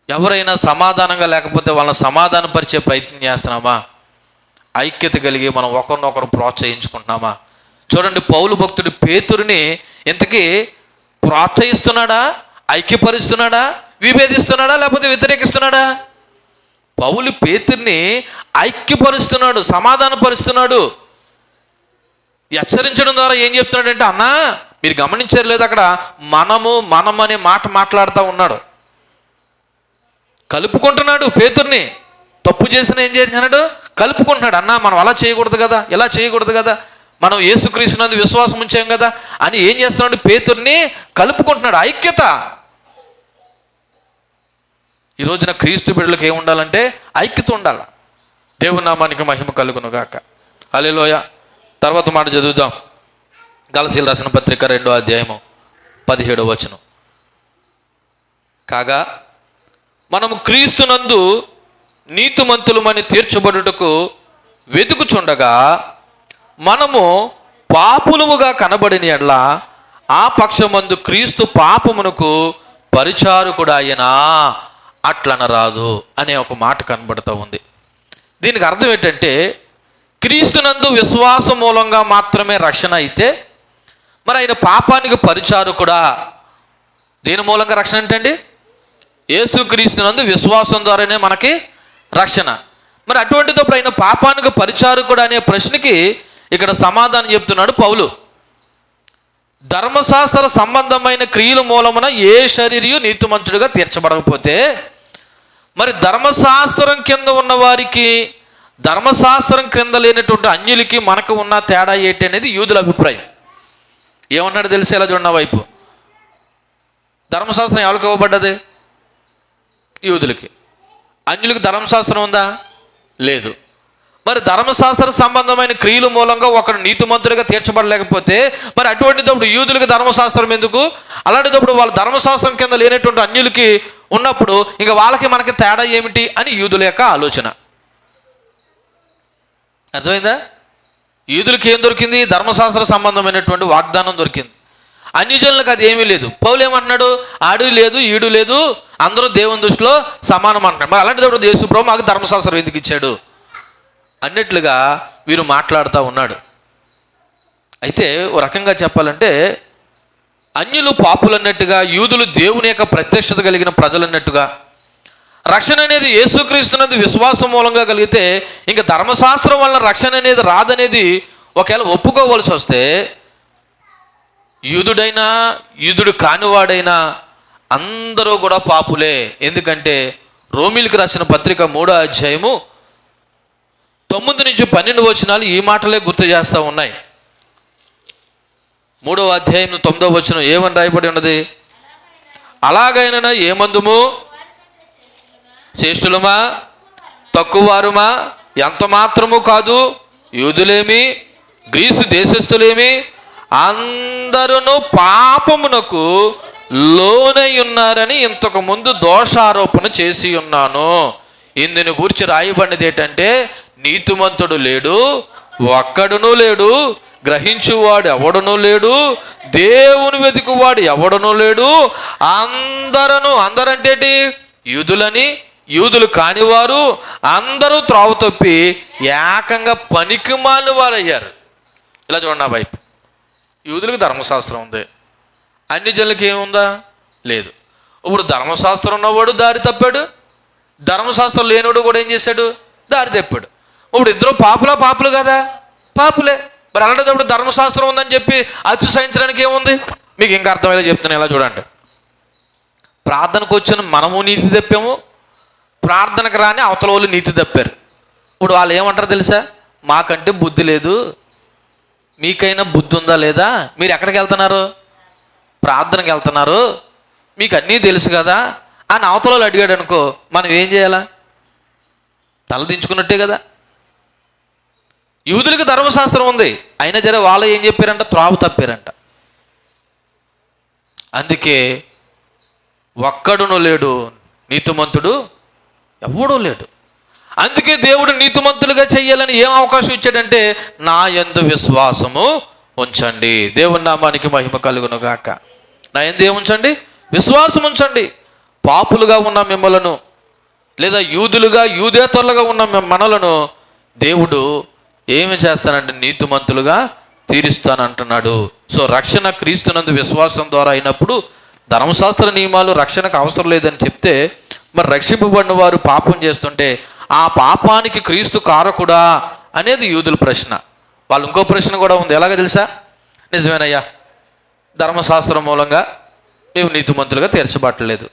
ఎవరైనా సమాధానంగా లేకపోతే వాళ్ళని సమాధానపరిచే ప్రయత్నం చేస్తున్నామా? ఐక్యత కలిగి మనం ఒకరినొకరు ప్రోత్సహించుకుంటున్నామా? చూడండి, పౌలు భక్తుడు పేతురుని ఇంతకీ ప్రోత్సహిస్తున్నాడా, ఐక్యపరుస్తున్నాడా, విభేదిస్తున్నాడా, లేకపోతే వ్యతిరేకిస్తున్నాడా? పౌలు పేతుర్ని ఐక్యపరుస్తున్నాడు, సమాధానపరుస్తున్నాడు. హెచ్చరించడం ద్వారా ఏం చెప్తున్నాడంటే, అన్నా మీరు గమనించారు లేదు, అక్కడ మనం అనే మాట మాట్లాడుతూ ఉన్నాడు. కలుపుకుంటున్నాడు పేతుర్ని. తప్పు చేసిన ఏం చేసినాడు? కలుపుకుంటున్నాడు. అన్నా మనం అలా చేయకూడదు కదా, ఇలా చేయకూడదు కదా, మనం యేసుక్రీస్తునందు విశ్వాసం ఉంచాం కదా అని ఏం చేస్తున్నాడు? పేతుర్ని కలుపుకుంటున్నాడు. ఐక్యత. ఈ రోజున క్రీస్తు బిడ్డలకు ఏమి ఉండాలంటే ఐక్యత ఉండాలి. దేవుని నామానికి మహిమ కలుగును గాక. హల్లెలూయా. తర్వాత మాట చదువుదాం. గలతీయులకు రాసిన పత్రిక 2వ అధ్యాయము 17వ వచనం. కాగా మనము క్రీస్తునందు నీతిమంతులమని తీర్చబడుటకు వెతుకుచుండగా మనము పాపులముగా కనబడిన యెడల ఆ పక్షమందు క్రీస్తు పాపమునకు పరిచారకుడాయనా అట్లనరాదు అనే ఒక మాట కనబడుతూ ఉంది. దీనికి అర్థం ఏంటంటే, క్రీస్తునందు విశ్వాసం మూలంగా మాత్రమే రక్షణ అయితే మరి ఆయన పాపానికి పరిచారకుడా. దేని మూలంగా రక్షణ ఏంటండి? యేసుక్రీస్తునందు విశ్వాసం ద్వారానే మనకి రక్షణ. మరి అటువంటిదప్పుడు ఆయన పాపానికి పరిచారకుడా అనే ప్రశ్నకి ఇక్కడ సమాధానం చెప్తున్నాడు పౌలు. ధర్మశాస్త్ర సంబంధమైన క్రియల మూలమున ఏ శరీరియు నీతిమంతుడిగా తీర్చబడకపోతే మరి ధర్మశాస్త్రం కింద ఉన్న వారికి, ధర్మశాస్త్రం క్రింద లేనటువంటి అన్యులకి మనకు ఉన్న తేడా ఏంటి అనేది యూదుల అభిప్రాయం. ఏమన్నాడు తెలిసి ఎలా చూడన్న వైపు, ధర్మశాస్త్రం ఎవరికి ఇవ్వబడ్డది? యూదులకి. అన్యులకి ధర్మశాస్త్రం ఉందా? లేదు. మరి ధర్మశాస్త్ర సంబంధమైన క్రియల మూలంగా ఒకడు నీతిమంతుడిగా తీర్చబడలేకపోతే మరి అటువంటిదప్పుడు యూదులకి ధర్మశాస్త్రం ఎందుకు? అలాంటిదప్పుడు వాళ్ళు ధర్మశాస్త్రం కింద లేనటువంటి అన్యులకి ఉన్నప్పుడు ఇంకా వాళ్ళకి మనకి తేడా ఏమిటి అని యూదుల యొక్క ఆలోచన. అర్థమైందా? యూదులకి ఏం దొరికింది? ధర్మశాస్త్ర సంబంధమైనటువంటి వాగ్దానం దొరికింది. అన్యజనులకు అది ఏమీ లేదు. పౌలు ఏమంటున్నాడు? ఆడు లేదు, ఈడు లేదు, అందరూ దేవుని దృష్టిలో సమానం అంటున్నాడు. మరి అలాంటిదప్పుడు యేసు ప్రభువు మాకు ధర్మశాస్త్రం ఎందుకు ఇచ్చాడు అన్నట్లుగా వీరు మాట్లాడుతూ ఉన్నాడు. అయితే ఓ రకంగా చెప్పాలంటే అన్యులు పాపులు అన్నట్టుగా, యూదులు దేవుని యొక్క ప్రత్యక్షత కలిగిన ప్రజలు అన్నట్టుగా, రక్షణ అనేది యేసుక్రీస్తునందు విశ్వాసం మూలంగా కలిగితే ఇంకా ధర్మశాస్త్రం వలన రక్షణ అనేది రాదనేది ఒకవేళ ఒప్పుకోవలసి వస్తే యూదుడైనా యూదుడు కానివాడైనా అందరూ కూడా పాపులే. ఎందుకంటే రోమీలకు రాసిన పత్రిక 3వ అధ్యాయము 9 నుంచి 12 వచనాలు ఈ మాటలే గుర్తు చేస్తూ ఉన్నాయి. 3వ అధ్యాయం 9వ వచనం ఏమని రాయబడి ఉన్నది? అలాగైనా ఏమందుము, శ్రేష్ఠులమా తక్కువవారుమా ఎంత మాత్రము కాదు, యూదులేమి గ్రీసు దేశస్థులేమి అందరూ పాపమునకు లోనై ఉన్నారని ఇంతకు ముందు దోషారోపణ చేసి ఉన్నాను. ఇందుని గురించి రాయబడినది ఏంటంటే, నీతిమంతుడు లేడు, ఒక్కడునూ లేడు, గ్రహించువాడు ఎవడనూ లేడు, దేవుని వెతుకువాడు ఎవడనూ లేడు, అందరంటేటి యూదులని యూదులు కానివారు అందరూ త్రోవ తప్పి ఏకంగా పనికిమాలిన వారు అయ్యారు. ఇలా చూడండి, ఆ వైపు యూదులకు ధర్మశాస్త్రం ఉంది, అన్ని జనులకి ఏముందా? లేదు. ఇప్పుడు ధర్మశాస్త్రం ఉన్నవాడు దారి తప్పాడు, ధర్మశాస్త్రం లేనివాడు కూడా ఏం చేశాడు? దారి తప్పాడు. ఇప్పుడు ఇద్దరు పాపులు కదా? పాపులే. మరి అలాంటప్పుడు ధర్మశాస్త్రం ఉందని చెప్పి అతిశయించడానికి ఏముంది? మీకు ఇంకా అర్థమయ్యేలా చెప్తాను. ఎలా చూడండి, ప్రార్థనకు వచ్చిన మనము నీతి తప్పాము, ప్రార్థనకు రాని అవతల వాళ్ళు నీతి తప్పారు. ఇప్పుడు వాళ్ళు ఏమంటారు తెలుసా? మాకంటే బుద్ధి లేదు, మీకైనా బుద్ధి ఉందా లేదా? మీరు ఎక్కడికి వెళ్తున్నారు? ప్రార్థనకి వెళ్తున్నారు, మీకు అన్నీ తెలుసు కదా అని అవతలలో అడిగాడు అనుకో, మనం ఏం చేయాలా? తలదించుకున్నట్టే కదా. యూదులకు ధర్మశాస్త్రం ఉంది, అయినా జర వాళ్ళు ఏం చెప్పారంట? త్రావు తప్పారంట. అందుకే ఒక్కడును లేడు నీతిమంతుడు, ఎవడూ లేడు. అందుకే దేవుడు నీతిమంతులుగా చెయ్యాలని ఏం అవకాశం ఇచ్చాడంటే, నా యందు విశ్వాసము ఉంచండి. దేవుని నామానికి మహిమ కలుగును గాక. నా యందు ఏముంచండి? విశ్వాసం ఉంచండి. పాపులుగా ఉన్న మిమ్మలను, లేదా యూదులుగా యూదేతరులుగా ఉన్న మనలను దేవుడు ఏమి చేస్తానంటే నీతిమంతులుగా తీరుస్తానంటున్నాడు. సో రక్షణ క్రీస్తునందు విశ్వాసం ద్వారా అయినప్పుడు ధర్మశాస్త్ర నియమాలు రక్షణకు అవసరం లేదని చెప్తే, మరి రక్షింపబడిన వారు పాపం చేస్తుంటే ఆ పాపానికి క్రీస్తు కారకుడా అనేది యూదుల ప్రశ్న. వాళ్ళు ఇంకో ప్రశ్న కూడా ఉంది. ఎలాగ తెలుసా? నిజమేనయ్యా, ధర్మశాస్త్రం మూలంగా మేము నీతిమంతులుగా తీర్చబట్టలేదు,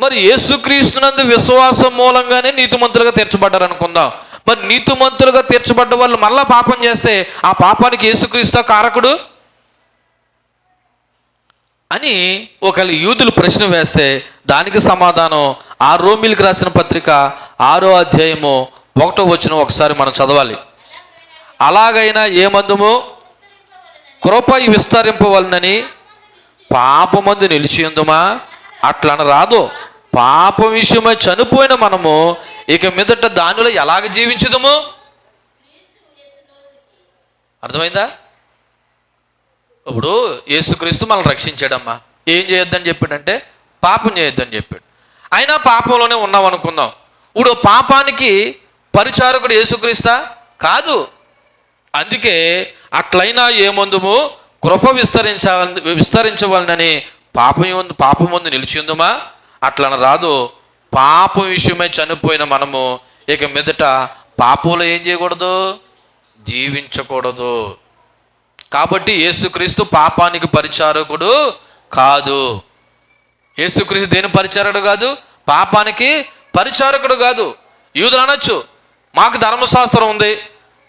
మరి యేసుక్రీస్తునందు విశ్వాసం మూలంగానే నీతిమంతులుగా తీర్చబడ్డారు అనుకుందాం. మరి నీతిమంతులుగా తీర్చబడ్డ వాళ్ళు మళ్ళా పాపం చేస్తే ఆ పాపానికి యేసుక్రీస్తు కారకుడు అని ఒకవేళ యూదులు ప్రశ్న వేస్తే దానికి సమాధానం ఆ రోమీలకు రాసిన పత్రిక 6వ అధ్యాయము 1వ వచనం ఒకసారి మనం చదవాలి. అలాగైనా ఏమందుము కృప విస్తరింపవలనని పాపమందు నిలిచియుందుమా? అట్లన రాదు. పాపం విషయమై చనిపోయిన మనము ఇక మీదట దానిలో ఎలాగ జీవించదుము? అర్థమైందా? ఇప్పుడు యేసుక్రీస్తు మనల్ని రక్షించాడమ్మా. ఏం చేయొద్దని చెప్పాడంటే పాపం చేయొద్దని చెప్పాడు. అయినా పాపంలోనే ఉన్నాం అనుకుందాం. ఇప్పుడు పాపానికి పరిచారకుడు యేసుక్రీస్తా? కాదు. అందుకే అట్లయినా ఏమందుము కృప విస్తరించవలనని పాపం ముందు నిలిచి ఉందుమా? అట్లన రాదు. పాపం విషయమై చనిపోయిన మనము ఇక మీదట పాపంలో ఏం చేయకూడదు? జీవించకూడదు. కాబట్టి యేసుక్రీస్తు పాపానికి పరిచారకుడు కాదు. యేసుక్రీస్తు దేని పరిచారకుడు కాదు? పాపానికి పరిచారకుడు కాదు. యూదులు అనొచ్చు, మాకు ధర్మశాస్త్రం ఉంది,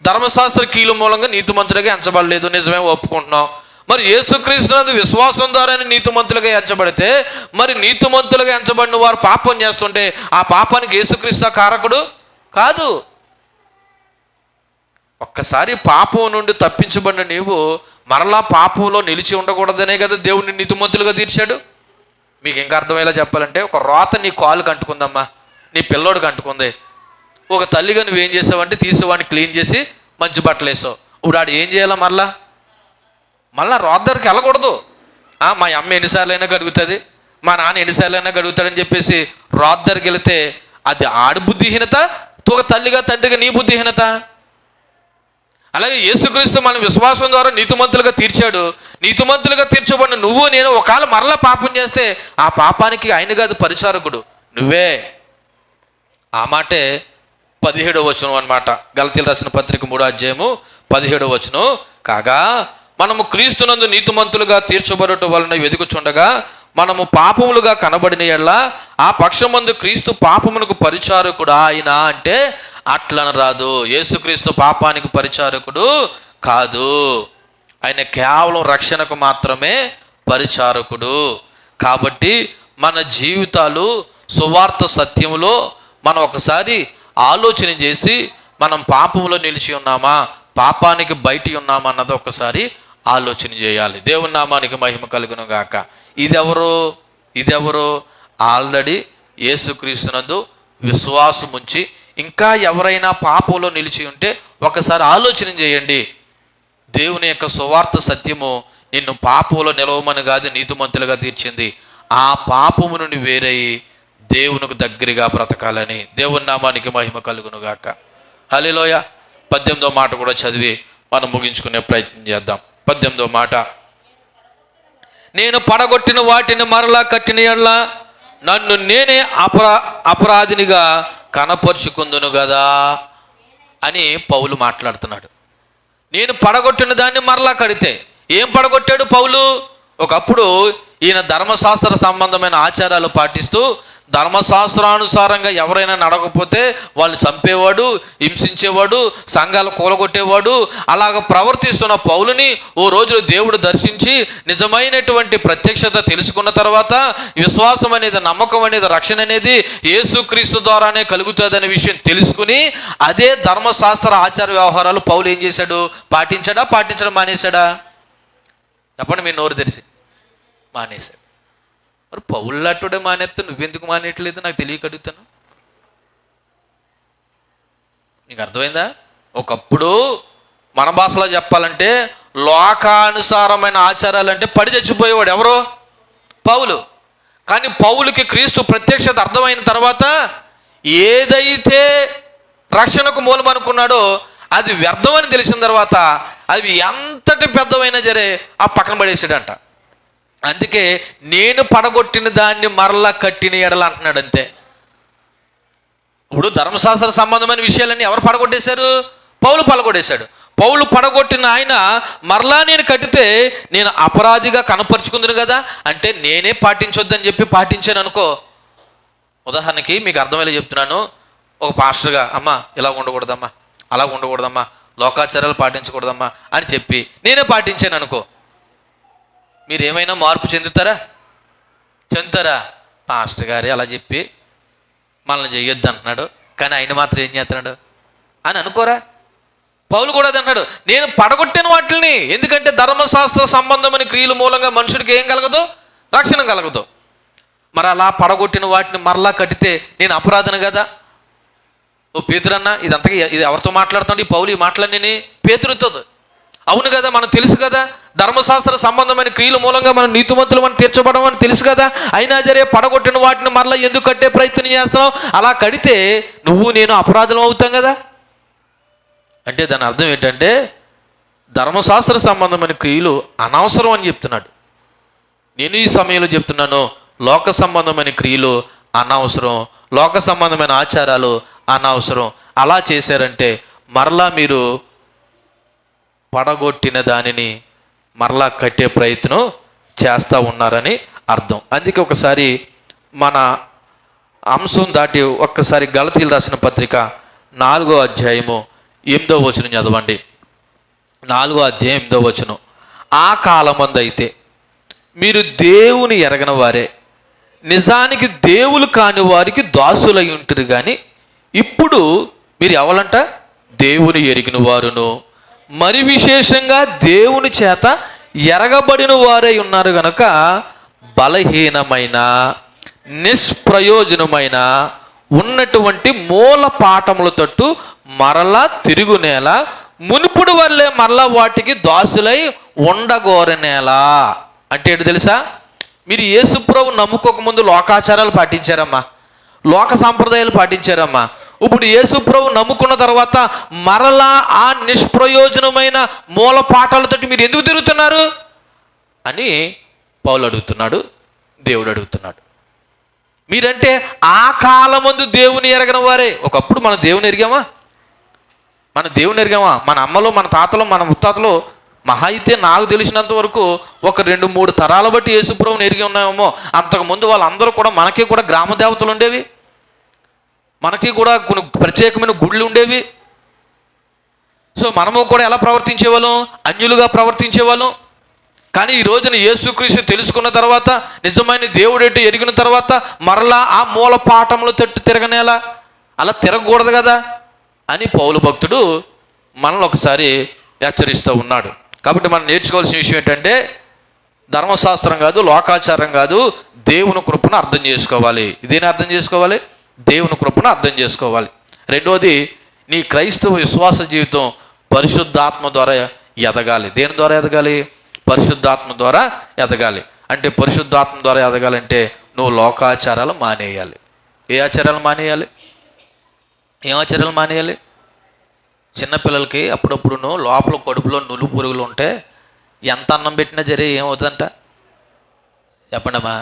ధర్మశాస్త్ర కీలు మూలంగా నీతిమంతులుగా ఎంచబడలేదు, నిజమే ఒప్పుకుంటున్నాం. మరి యేసుక్రీస్తునందు విశ్వాసం ద్వారానే నీతిమంతులుగా ఎంచబడితే, మరి నీతిమంతులుగా ఎంచబడిన వారు పాపం చేస్తుంటే ఆ పాపానికి యేసుక్రీస్తు కారకుడు కాదు. ఒక్కసారి పాపం నుండి తప్పించబడిన నీవు మరలా పాపంలో నిలిచి ఉండకూడదనే కదా దేవుడిని నీతిమంతులుగా తీర్చాడు. మీకు ఇంకా అర్థమయ్యేలా చెప్పాలంటే, ఒక రోత నీ కాలుకి అంటుకుందమ్మా, నీ పిల్లోడికి అంటుకుంది. ఒక తల్లిగా నువ్వేం చేసావంటే తీసేవాడిని క్లీన్ చేసి మంచి బట్టలు వేసావు. ఇప్పుడు ఆడు ఏం చేయాలా? మళ్ళా రోత దగ్గరికి వెళ్ళకూడదు. మా అమ్మ ఎన్నిసార్లు అయినా గడుగుతుంది, మా నాన్న ఎన్నిసార్లు అయినా గడుగుతాడని చెప్పేసి రోత దగ్గరికి వెళితే అది ఆడి బుద్ధిహీనత, ఒక తల్లిగా తండ్రిగా నీ బుద్ధిహీనత. అలాగే యేసుక్రీస్తు మన విశ్వాసం ద్వారా నీతిమంతులుగా తీర్చాడు. నీతిమంతులుగా తీర్చబడిన నువ్వు నేను ఒకవేళ మరలా పాపం చేస్తే ఆ పాపానికి ఆయన కాదు పరిచారకుడు, నువ్వే. ఆ మాటే 17వ వచనం అన్నమాట. గలతీయులకు రాసిన పత్రిక 3వ అధ్యాయము 17వ వచనం. కాగా మనము క్రీస్తునందు నీతిమంతులుగా తీర్చబడటం వలన వెదుకుచుండగా మనము పాపములుగా కనబడిన యెడల ఆ పక్షమందు క్రీస్తు పాపమునకు పరిచారకుడు ఆయన అంటే అట్లన రాదు. యేసుక్రీస్తు పాపానికి పరిచారకుడు కాదు, ఆయన కేవలం రక్షణకు మాత్రమే పరిచారకుడు. కాబట్టి మన జీవితాలు సువార్త సత్యములో మనం ఒకసారి ఆలోచన చేసి మనం పాపంలో నిలిచి ఉన్నామా, పాపానికి బయట ఉన్నామా అన్నది ఒకసారి ఆలోచన చేయాలి. దేవుని నామానికి మహిమ కలుగును గాక. ఇదెవరు? ఆల్రెడీ యేసుక్రీస్తునందు విశ్వాసం ఉంచి ఇంకా ఎవరైనా పాపంలో నిలిచి ఉంటే ఒకసారి ఆలోచన చేయండి. దేవుని యొక్క సువార్త సత్యము నిన్ను పాపంలో నిలవమని కాదు నీతిమంతులుగా తీర్చింది, ఆ పాపము నుండి వేరై దేవునికి దగ్గరగా బ్రతకాలని. దేవుని నామానికి మహిమ కలుగును గాక. హల్లెలూయా. 18వ మాట కూడా చదివి మనం ముగించుకునే ప్రయత్నం చేద్దాం. 18వ మాట, నేను పడగొట్టిన వాటిని మరలా కట్టిన యెడల నన్ను నేనే అపరాధినిగా కనపరుచుకుందును కదా అని పౌలు మాట్లాడుతున్నాడు. నేను పడగొట్టిన దాన్ని మరలా కడితే ఏం పడగొట్టాడు పౌలు? ఒకప్పుడు ఈయన ధర్మశాస్త్ర సంబంధమైన ఆచారాలు పాటిస్తూ ధర్మశాస్త్రానుసారంగా ఎవరైనా నడకపోతే వాళ్ళని చంపేవాడు, హింసించేవాడు, సంఘాలు కూలగొట్టేవాడు. అలాగ ప్రవర్తిస్తున్న పౌలుని ఓ రోజు దేవుడు దర్శించి నిజమైనటువంటి ప్రత్యక్షత తెలుసుకున్న తర్వాత విశ్వాసం అనేది, నమ్మకం అనేది, రక్షణ అనేది యేసుక్రీస్తు ద్వారానే కలుగుతుందనే విషయం తెలుసుకుని అదే ధర్మశాస్త్ర ఆచార వ్యవహారాలు పౌలు ఏం చేశాడు? పాటించడం మానేశాడా? చెప్పండి మీరు నోరు తెరిచి. మానేశాడు. మరి పౌలు అట్టుడే మానేస్తే నువ్వెందుకు మానేయట్లేదు నాకు తెలియక అడుగుతాను. నీకు అర్థమైందా? ఒకప్పుడు మన భాషలో చెప్పాలంటే లోకానుసారమైన ఆచారాలంటే పడి చచ్చిపోయేవాడు ఎవరో? పౌలు. కానీ పౌలుకి క్రీస్తు ప్రత్యక్షత అర్థమైన తర్వాత ఏదైతే రక్షణకు మూలం అనుకున్నాడో అది వ్యర్థమని తెలిసిన తర్వాత అవి ఎంతటి పెద్దవైనా సరే ఆ పక్కన పడేసాడంట. అందుకే నేను పడగొట్టిన దాన్ని మరలా కట్టిన ఎడల అంటున్నాడు. అంతే. ఇప్పుడు ధర్మశాస్త్ర సంబంధమైన విషయాలన్నీ ఎవరు పడగొట్టేశారు? పౌలు పడగొట్టేశాడు. పౌలు పడగొట్టిన ఆయన మరలా నేను కట్టితే నేను అపరాధిగా కనపరుచుకుందును కదా, అంటే నేనే పాటించొద్దని చెప్పి పాటించాను అనుకో. ఉదాహరణకి మీకు అర్థమయ్యేలా చెప్తున్నాను. ఒక పాస్టర్గా అమ్మా ఇలా ఉండకూడదమ్మా, అలా ఉండకూడదమ్మా, లోకాచారాలు పాటించకూడదమ్మా అని చెప్పి నేనే పాటించాను అనుకో. మీరు ఏమైనా మార్పు చెందుతారా? పాస్టర్ గారే అలా చెప్పి మనల్ని చెయ్యొద్దు అంటున్నాడు, కానీ ఆయన మాత్రం ఏం చేస్తున్నాడు అని అనుకోరా? పౌలు కూడా అది అన్నాడు, నేను పడగొట్టిన వాటిని. ఎందుకంటే ధర్మశాస్త్ర సంబంధమైన క్రియల మూలంగా మనుషుడికి ఏం కలగదు? రక్షణ కలగదు. మరి అలా పడగొట్టిన వాటిని మరలా కట్టితే నేను అపరాధన కదా. ఓ పేతురన్న ఇది ఎవరితో మాట్లాడుతాడు ఈ పౌలు? ఈ మాటలన్నీ పేతురుతో. అవును కదా, మనకు తెలుసు కదా ధర్మశాస్త్ర సంబంధమైన క్రియల మూలంగా మనం నీతిమంతులు మనం తీర్చబడమని తెలుసు కదా. అయినా సరే పడగొట్టిన వాటిని మరలా ఎందుకు కట్టే ప్రయత్నం చేస్తున్నావు? అలా కడితే నువ్వు నేను అపరాధం అవుతాం కదా. అంటే దాని అర్థం ఏంటంటే ధర్మశాస్త్ర సంబంధమైన క్రియలు అనవసరం అని చెప్తున్నాడు. నేను ఈ సమయంలో చెప్తున్నాను, లోక సంబంధమైన క్రియలు అనవసరం, లోక సంబంధమైన ఆచారాలు అనవసరం. అలా చేశారంటే మరలా మీరు పడగొట్టిన దానిని మరలా కట్టే ప్రయత్నం చేస్తూ ఉన్నారని అర్థం. అందుకే ఒకసారి మన అంశం దాటి ఒక్కసారి గలతీయులు రాసిన పత్రిక 4వ అధ్యాయము 8వ వచనం చదవండి. 4వ అధ్యాయం 8వ వచనం. ఆ కాలమందైతే మీరు దేవుని ఎరగని వారే, నిజానికి దేవులు కాని వారికి దాసులై ఉంటారు. కానీ ఇప్పుడు మీరు ఎవరంట? దేవుని ఎరిగిన వారును, మరి విశేషంగా దేవుని చేత ఎరగబడిన వారై ఉన్నారు గనక బలహీనమైన, నిష్ప్రయోజనమైన ఉన్నటువంటి మూల పాఠముల తట్టు మరలా తిరుగునేలా మునుపుడు వల్లే మరలా వాటికి దాసులై ఉండగోరనేలా. అంటే ఏంటి తెలుసా? మీరు యేసుప్రభు నమ్ముకోకముందు లోకాచారాలు పాటించారమ్మా, లోక సాంప్రదాయాలు పాటించారమ్మా. ఇప్పుడు యేసుప్రభు నమ్ముకున్న తర్వాత మరలా ఆ నిష్ప్రయోజనమైన మూల పాఠాలతో మీరు ఎందుకు తిరుగుతున్నారు అని పౌలు అడుగుతున్నాడు, దేవుడు అడుగుతున్నాడు. మీరంటే ఆ కాలమందు దేవుని ఎరగని వారే. ఒకప్పుడు మన దేవుని ఎరిగామా? మన అమ్మలో, మన తాతలో, మన ముత్తాతలో మహా అయితే నాకు తెలిసినంత వరకు ఒక 2-3 తరాల బట్టి యేసుప్రభుని ఎరిగి ఉన్నామేమో. అంతకుముందు వాళ్ళందరూ కూడా మనకి కూడా గ్రామ దేవతలు ఉండేవి, మనకి కూడా కొన్ని ప్రత్యేకమైన గుళ్ళు ఉండేవి. సో మనము కూడా ఎలా ప్రవర్తించేవాళ్ళం? అన్యులుగా ప్రవర్తించేవాళ్ళం. కానీ ఈ రోజున యేసుక్రీస్తు తెలుసుకున్న తర్వాత, నిజమైన దేవుడేంటో ఎరిగిన తర్వాత మరలా ఆ మూల పాఠంలో తట్టు తిరగనేలా, అలా తిరగకూడదు కదా అని పౌలు భక్తుడు మనల్ని ఒకసారి హెచ్చరిస్తూ ఉన్నాడు. కాబట్టి మనం నేర్చుకోవాల్సిన విషయం ఏంటంటే ధర్మశాస్త్రం కాదు, లోకాచారం కాదు, దేవుని కృపను అర్థం చేసుకోవాలి. ఇదేనా అర్థం చేసుకోవాలి? దేవుని కృపను అర్థం చేసుకోవాలి. రెండోది, నీ క్రైస్తవ విశ్వాస జీవితం పరిశుద్ధాత్మ ద్వారా ఎదగాలి. దేని ద్వారా ఎదగాలి? పరిశుద్ధాత్మ ద్వారా ఎదగాలి. అంటే పరిశుద్ధాత్మ ద్వారా ఎదగాలంటే నువ్వు లోకాచారాలు మానేయాలి. ఏ ఆచారాలు మానేయాలి? ఏం ఆచారాలు మానేయాలి? చిన్నపిల్లలకి అప్పుడప్పుడు లోపల కడుపులో నులు పురుగులు ఉంటే ఎంత అన్నం పెట్టినా జరే ఏమవుతుందంట? చెప్పండమ్మా.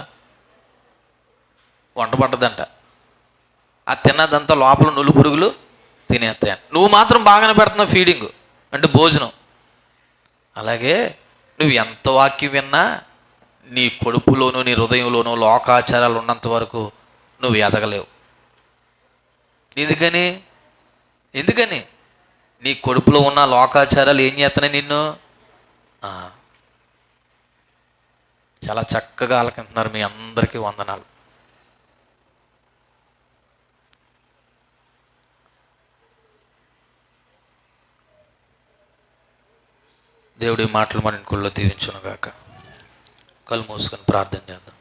వంట పట్టదంట. ఆ తిన్నదంతా లోపల నులు పురుగులు తినేస్తాయి. నువ్వు మాత్రం బాగానే పెడుతున్నావు ఫీడింగ్, అంటే భోజనం. అలాగే నువ్వు ఎంత వాక్యం విన్నా నీ కడుపులోనూ నీ హృదయంలోనూ లోకాచారాలు ఉన్నంత వరకు నువ్వు ఎదగలేవు. ఎందుకని ఎందుకని నీ కడుపులో ఉన్న లోకాచారాలు ఏం చేస్తున్నాయి నిన్ను? చాలా చక్కగా ఆలకిస్తున్నారు. మీ అందరికీ వందనాలు. దేవుడి మాటలు మన ఇంట్లో దీవించునుగాక. కళ్ళు మూసుకొని ప్రార్థన చేద్దాం.